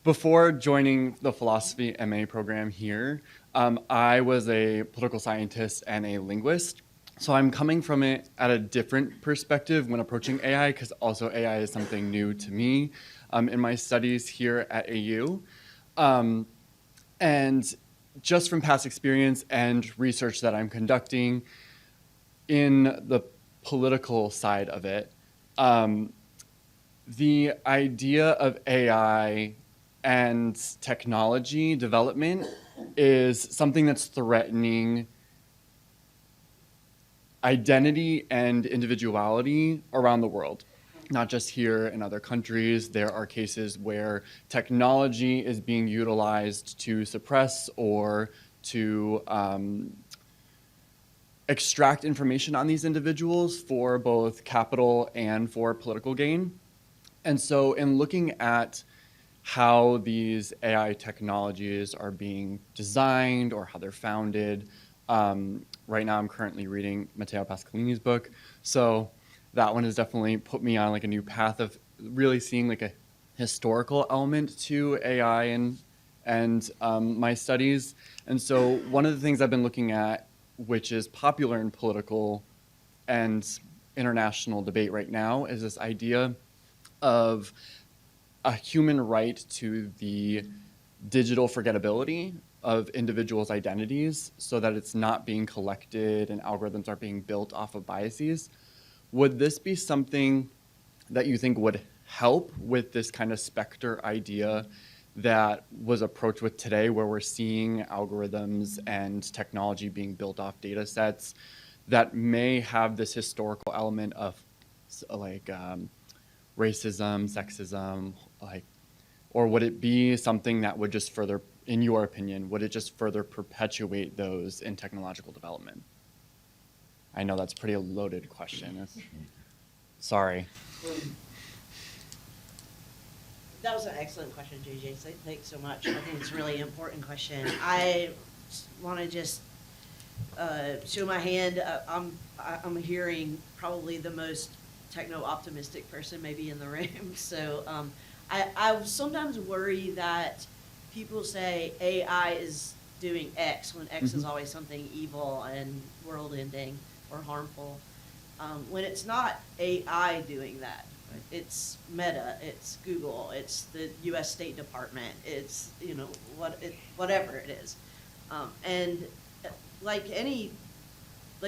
Before joining the philosophy MA program here, I was a political scientist and a linguist. So I'm coming from it at a different perspective when approaching AI, because also AI is something new to me in my studies here at AU. And just from past experience and research that I'm conducting in the political side of it, the idea of AI and technology development is something that's threatening identity and individuality around the world, not just here in other countries. There are cases where technology is being utilized to suppress or to extract information on these individuals for both capital and for political gain. And so in looking at how these AI technologies are being designed or how they're founded, right now I'm currently reading Matteo Pasqualini's book. So that one has definitely put me on like a new path of really seeing like a historical element to AI and my studies. And so one of the things I've been looking at, which is popular in political and international debate right now, is this idea of a human right to the digital forgettability of individuals' identities so that it's not being collected and algorithms are being built off of biases. Would this be something that you think would help with this kind of specter idea that was approached with today, where we're seeing algorithms and technology being built off data sets that may have this historical element of like racism, sexism, like, or would it be something that would just further, in your opinion, would it just further perpetuate those in technological development? I know that's a pretty loaded question. Sorry. That was an excellent question, JJ. Thanks so much. I think it's a really important question. I want to just show my hand. I'm hearing probably the most techno-optimistic person maybe in the room. So I sometimes worry that people say AI is doing X when X is always something evil and world-ending or harmful, when it's not AI doing that. It's Meta, it's Google, it's the U.S. State Department, it's, you know, whatever it is. And like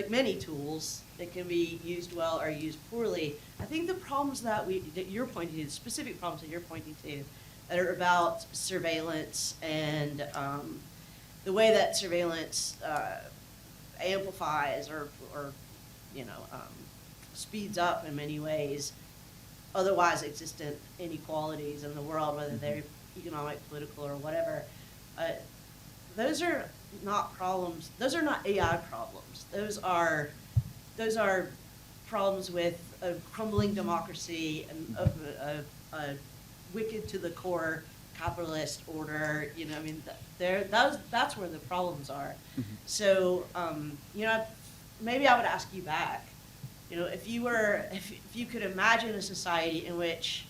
many tools, it can be used well or used poorly. I think the problems that you're pointing to, specific problems that you're pointing to, that are about surveillance and the way that surveillance amplifies or you know, speeds up in many ways otherwise existent inequalities in the world, whether they're economic, political, or whatever. Those are not problems. Those are not AI problems. Those are problems with a crumbling democracy and a wicked to the core capitalist order. You know, I mean, that's where the problems are. So, you know, maybe I would ask you back. You know, if you could imagine a society in which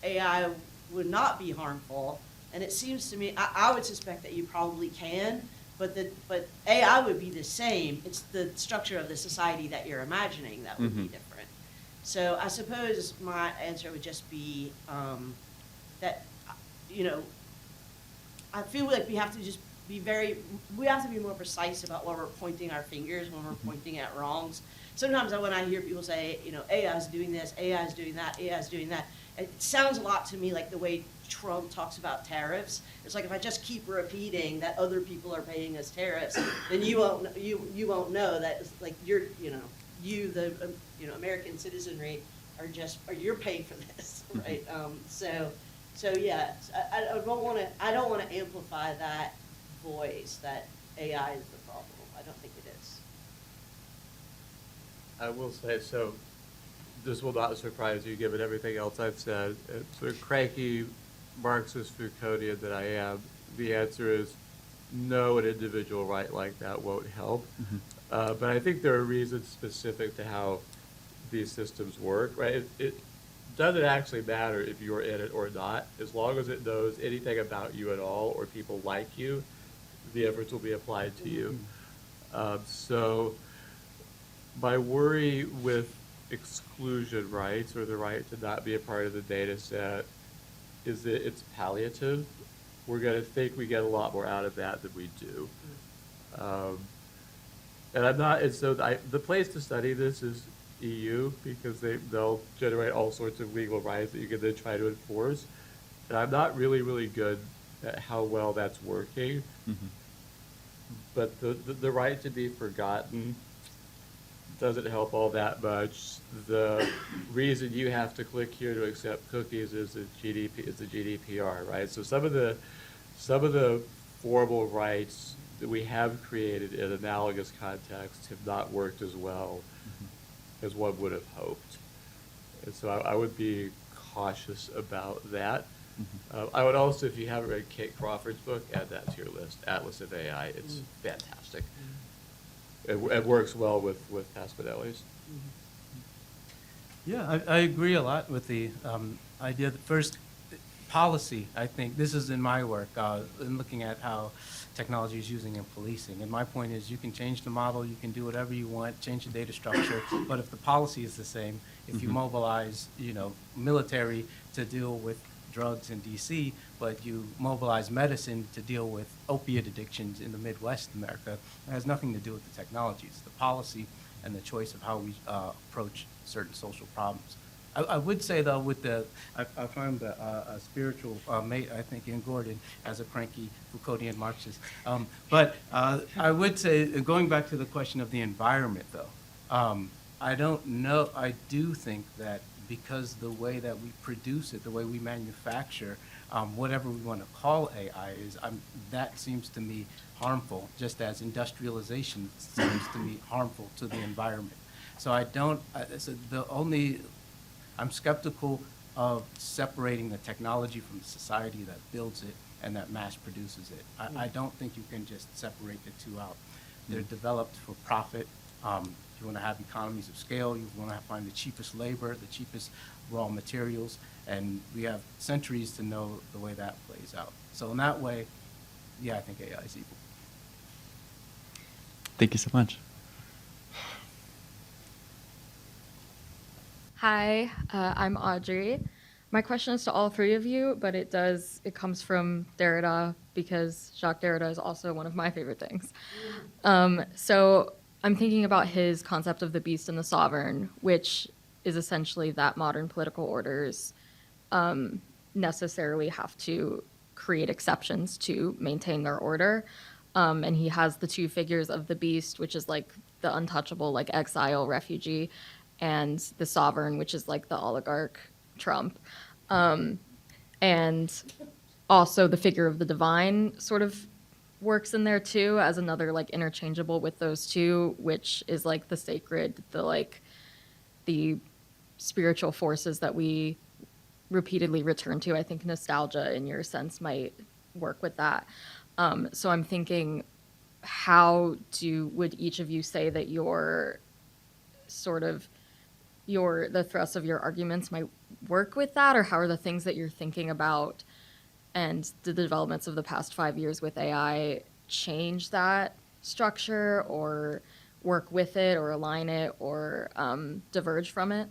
AI would not be harmful, and it seems to me, I would suspect that you probably can, but AI would be the same. It's the structure of the society that you're imagining that would be different. So I suppose my answer would just be that, you know, I feel like we have to just be more precise about where we're pointing our fingers when we're pointing at wrongs. Sometimes when I hear people say, you know, AI is doing this, AI is doing that, AI is doing that, it sounds a lot to me like the way Trump talks about tariffs. It's like if I just keep repeating that other people are paying us tariffs, then you won't know that, like, the American citizenry you're paying for this, right? So yeah, I don't want to amplify that voice that AI is the problem. I don't think it is. I will say, so this will not surprise you given everything else I've said. Sort of cranky Marxist Foucauldian that I am, the answer is no, an individual right like that won't help. But I think there are reasons specific to how these systems work, right? It doesn't actually matter if you're in it or not. As long as it knows anything about you at all or people like you, the efforts will be applied to you. So my worry with exclusion rights or the right to not be a part of the data set is that it's palliative. We're going to think we get a lot more out of that than we do. And so the place to study this is EU because they'll generate all sorts of legal rights that you can then try to enforce. And I'm not really good at how well that's working. But the right to be forgotten doesn't help all that much. The reason you have to click here to accept cookies is the GDPR, right? So some of the formal rights that we have created in analogous contexts have not worked as well as one would have hoped. And so I would be cautious about that. I would also, if you haven't read Kate Crawford's book, add that to your list, Atlas of AI. It's fantastic. It works well with Pasquinelli's. Yeah, I agree a lot with the idea that first, policy, I think, this is in my work, in looking at how technology is using in policing. And my point is you can change the model, you can do whatever you want, change the data structure, but if the policy is the same, if you mobilize, you know, military to deal with drugs in DC, but you mobilize medicine to deal with opiate addictions in the Midwest America, it has nothing to do with the technology. It's the policy and the choice of how we approach certain social problems. I would say, though, I found a spiritual mate, I think, in Gordon as a cranky Foucauldian Marxist. But I would say, going back to the question of the environment, though, I don't know. I do think that because the way that we produce it, the way we manufacture, whatever we want to call AI is, that seems to me harmful, just as industrialization seems to me harmful to the environment. So I don't, so I'm skeptical of separating the technology from the society that builds it and that mass produces it. I don't think you can just separate the two out. They're developed for profit. You want to have economies of scale. You want to find the cheapest labor, the cheapest raw materials, and we have centuries to know the way that plays out. So in that way, yeah, I think AI is evil. Thank you so much. Hi, I'm Audrey. My question is to all three of you, but it comes from Derrida because Jacques Derrida is also one of my favorite things. So I'm thinking about his concept of the beast and the sovereign, which is essentially that modern political orders necessarily have to create exceptions to maintain their order. And he has the two figures of the beast, which is like the untouchable, like exile, refugee, and the sovereign, which is like the oligarch, Trump. And also the figure of the divine sort of works in there too as another like interchangeable with those two, which is like the sacred, the spiritual forces that we repeatedly return to. I think nostalgia in your sense might work with that. So I'm thinking, would each of you say that the thrust of your arguments might work with that, or how are the things that you're thinking about and the developments of the past 5 years with AI change that structure or work with it or align it or diverge from it?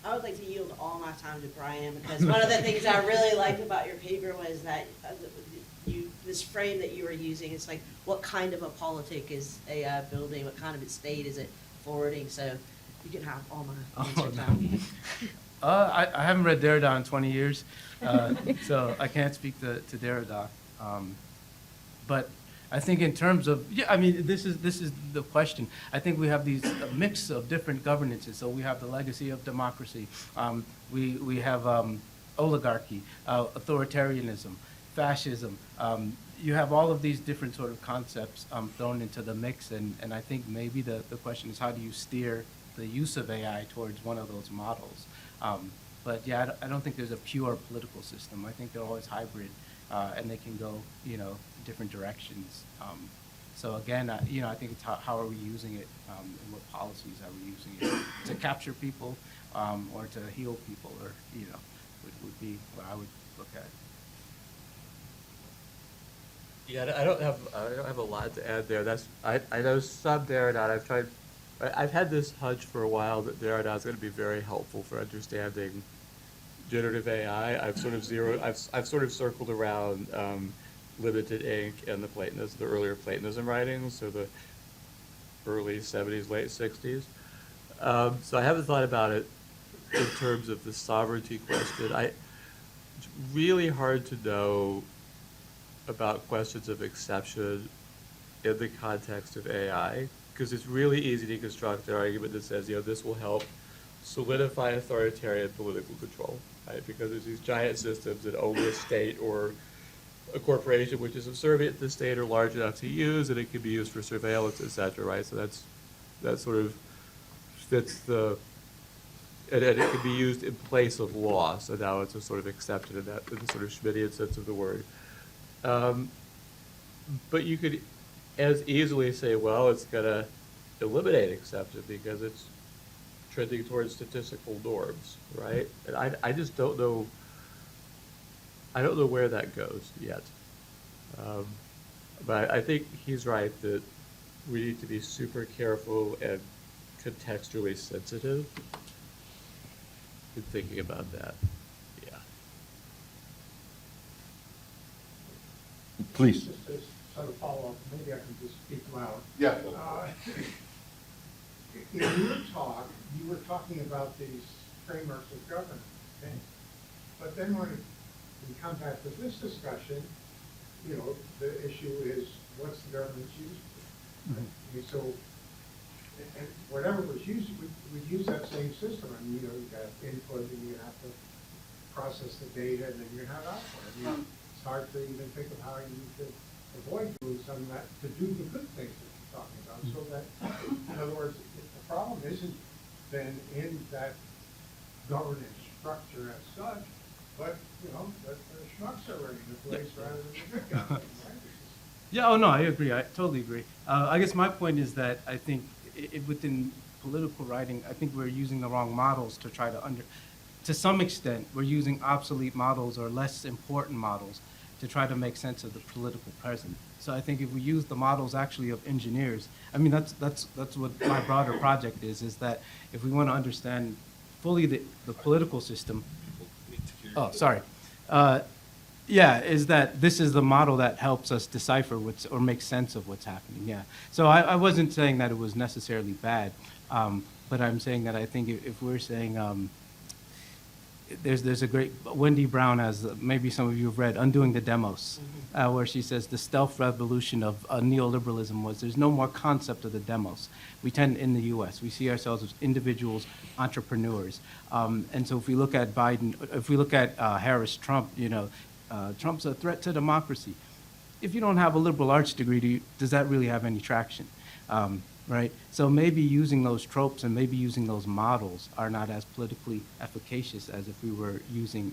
I would like to yield all my time to Brian, because one of the things I really liked about your paper was that this frame that you were using, it's like, what kind of a politic is AI building? What kind of a state is it forwarding? So you can have all my answer time. I haven't read Derrida in 20 years, so I can't speak to Derrida. But I think in terms of, this is the question. I think we have these mix of different governances. So we have the legacy of democracy. We have oligarchy, authoritarianism, fascism. You have all of these different sort of concepts thrown into the mix, and I think maybe the question is, how do you steer the use of AI towards one of those models? But yeah, I don't think there's a pure political system. I think they're always hybrid, and they can go, different directions. So again, I think it's how are we using it, and what policies are we using it to capture people, or to heal people, or would be what I would look at. Yeah, I don't have a lot to add there. I know some Derrida. I've had this hunch for a while that Derrida is going to be very helpful for understanding generative AI. I've sort of circled around limited ink and the earlier Platonism writings, so the early 70s, late 60s. So I haven't thought about it in terms of the sovereignty question. It's really hard to know about questions of exception in the context of AI, because it's really easy to construct an argument that says, this will help solidify authoritarian political control, right? Because there's these giant systems that only a state or a corporation which is subservient to the state are large enough to use, and it can be used for surveillance, et cetera, right? So that sort of fits and it can be used in place of law, so now it's a sort of exception in the sort of Schmittian sense of the word. But you could as easily say, well, it's going to eliminate exception because it's trending towards statistical norms, right? And I just don't know. I don't know where that goes yet. But I think he's right that we need to be super careful and contextually sensitive in thinking about that. Yeah. Please. Just to sort of follow up, maybe I can just speak loud. Yeah. In your talk, you were talking about these frameworks of governance, okay? But then when we come back to this discussion, the issue is, what's the governance used for? Okay, so and whatever was used, we'd use that same system. I mean, you know, you got input, and you have to process the data, and then you have output. I mean, it's hard to even think of how you could avoid doing some of that, to do the good things that you're talking about. So that, in other words, the problem isn't then in that governance structure as such, but, you know, that the schmucks are running the place rather than the good guys, right? Yeah, oh no, I agree. I totally agree. I guess my point is that I think within political writing, I think we're using the wrong models to try to some extent, we're using obsolete models or less important models to try to make sense of the political present. So I think if we use the models actually of engineers, I mean, that's what my broader project is that if we want to understand fully the political system, oh, sorry. Yeah, is that this is the model that helps us decipher or make sense of what's happening, yeah. So I wasn't saying that it was necessarily bad, but I'm saying that I think if we're saying, there's a great, Wendy Brown has, maybe some of you have read, Undoing the Demos, where she says the stealth revolution of neoliberalism was there's no more concept of the demos. We tend, in the US, we see ourselves as individuals, entrepreneurs. And so if we look at Biden, if we look at Harris, Trump, you know, Trump's a threat to democracy. If you don't have a liberal arts degree, does that really have any traction? Right? So maybe using those tropes and maybe using those models are not as politically efficacious as if we were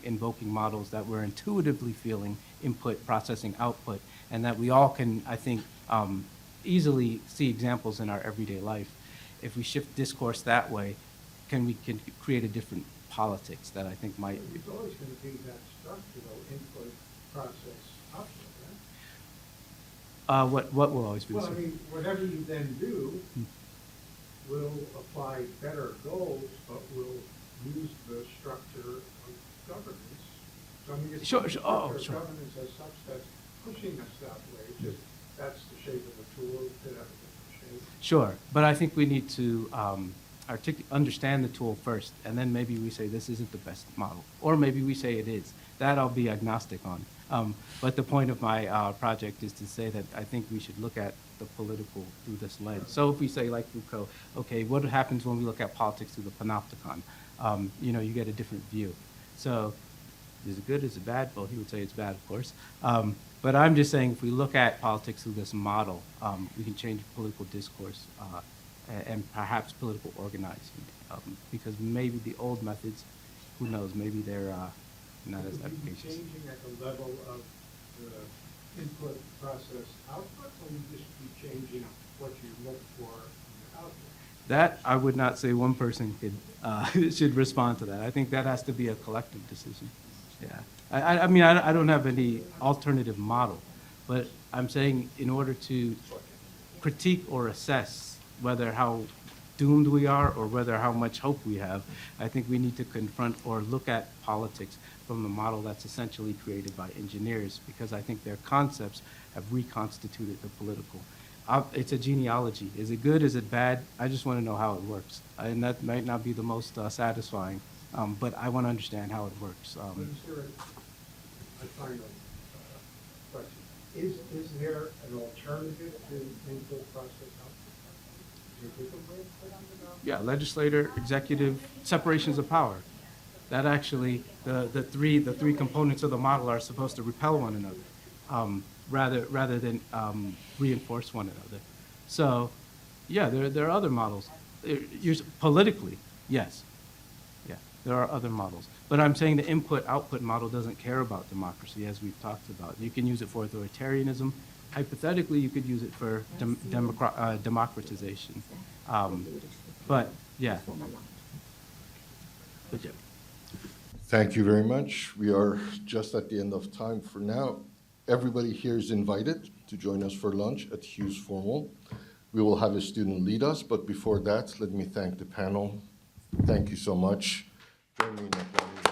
invoking models that we're intuitively feeling input, processing, output, and that we all can, I think, easily see examples in our everyday life. If we shift discourse that way, can create a different politics that I think might. It's always going to be that structural input, process, output, right? What will always be the Well, I same? mean, whatever you then do will apply better goals, but will use the structure of governance. So I mean, it's Sure, the sure. Oh, structure of sure. governance as such that's pushing us that way. It's just that's the shape of the tool. It could have a different shape. Sure, but I think we need to understand the tool first, and then maybe we say this isn't the best model, or maybe we say it is. That I'll be agnostic on. But the point of my project is to say that I think we should look at the political through this lens. So if we say, like Foucault, okay, what happens when we look at politics through the panopticon? You know, you get a different view. So is it good, is it bad? Well, he would say it's bad, of course. But I'm just saying if we look at politics through this model, we can change political discourse and perhaps political organizing. Because maybe the old methods, who knows, maybe they're not as Will you be efficacious. changing at the level of the input, process, output, or will you just be changing what you look for in the output? That, I would not say one person could, should respond to that. I think that has to be a collective decision. Yeah. I mean, I don't have any alternative model, but I'm saying in order to critique or assess whether how doomed we are or whether how much hope we have, I think we need to confront or look at politics from the model that's essentially created by engineers, because I think their concepts have reconstituted the political. It's a genealogy. Is it good? Is it bad? I just want to know how it works. And that might not be the most satisfying, but I want to understand how it works. But is there a final question? Is there an alternative to input, process, output? Is there a different way of putting it out? Yeah, legislator, executive, separations of power. That actually, the three components of the model are supposed to repel one another, rather than reinforce one another. So, yeah, there are other models. Politically, yes. Yeah, there are other models. But I'm saying the input-output model doesn't care about democracy, as we've talked about. You can use it for authoritarianism. Hypothetically, you could use it for democratization. But, yeah. But, yeah. Thank you very much. We are just at the end of time for now. Everybody here is invited to join us for lunch at Hughes Formal. We will have a student lead us, but before that, let me thank the panel. Thank you so much. Join me in applause.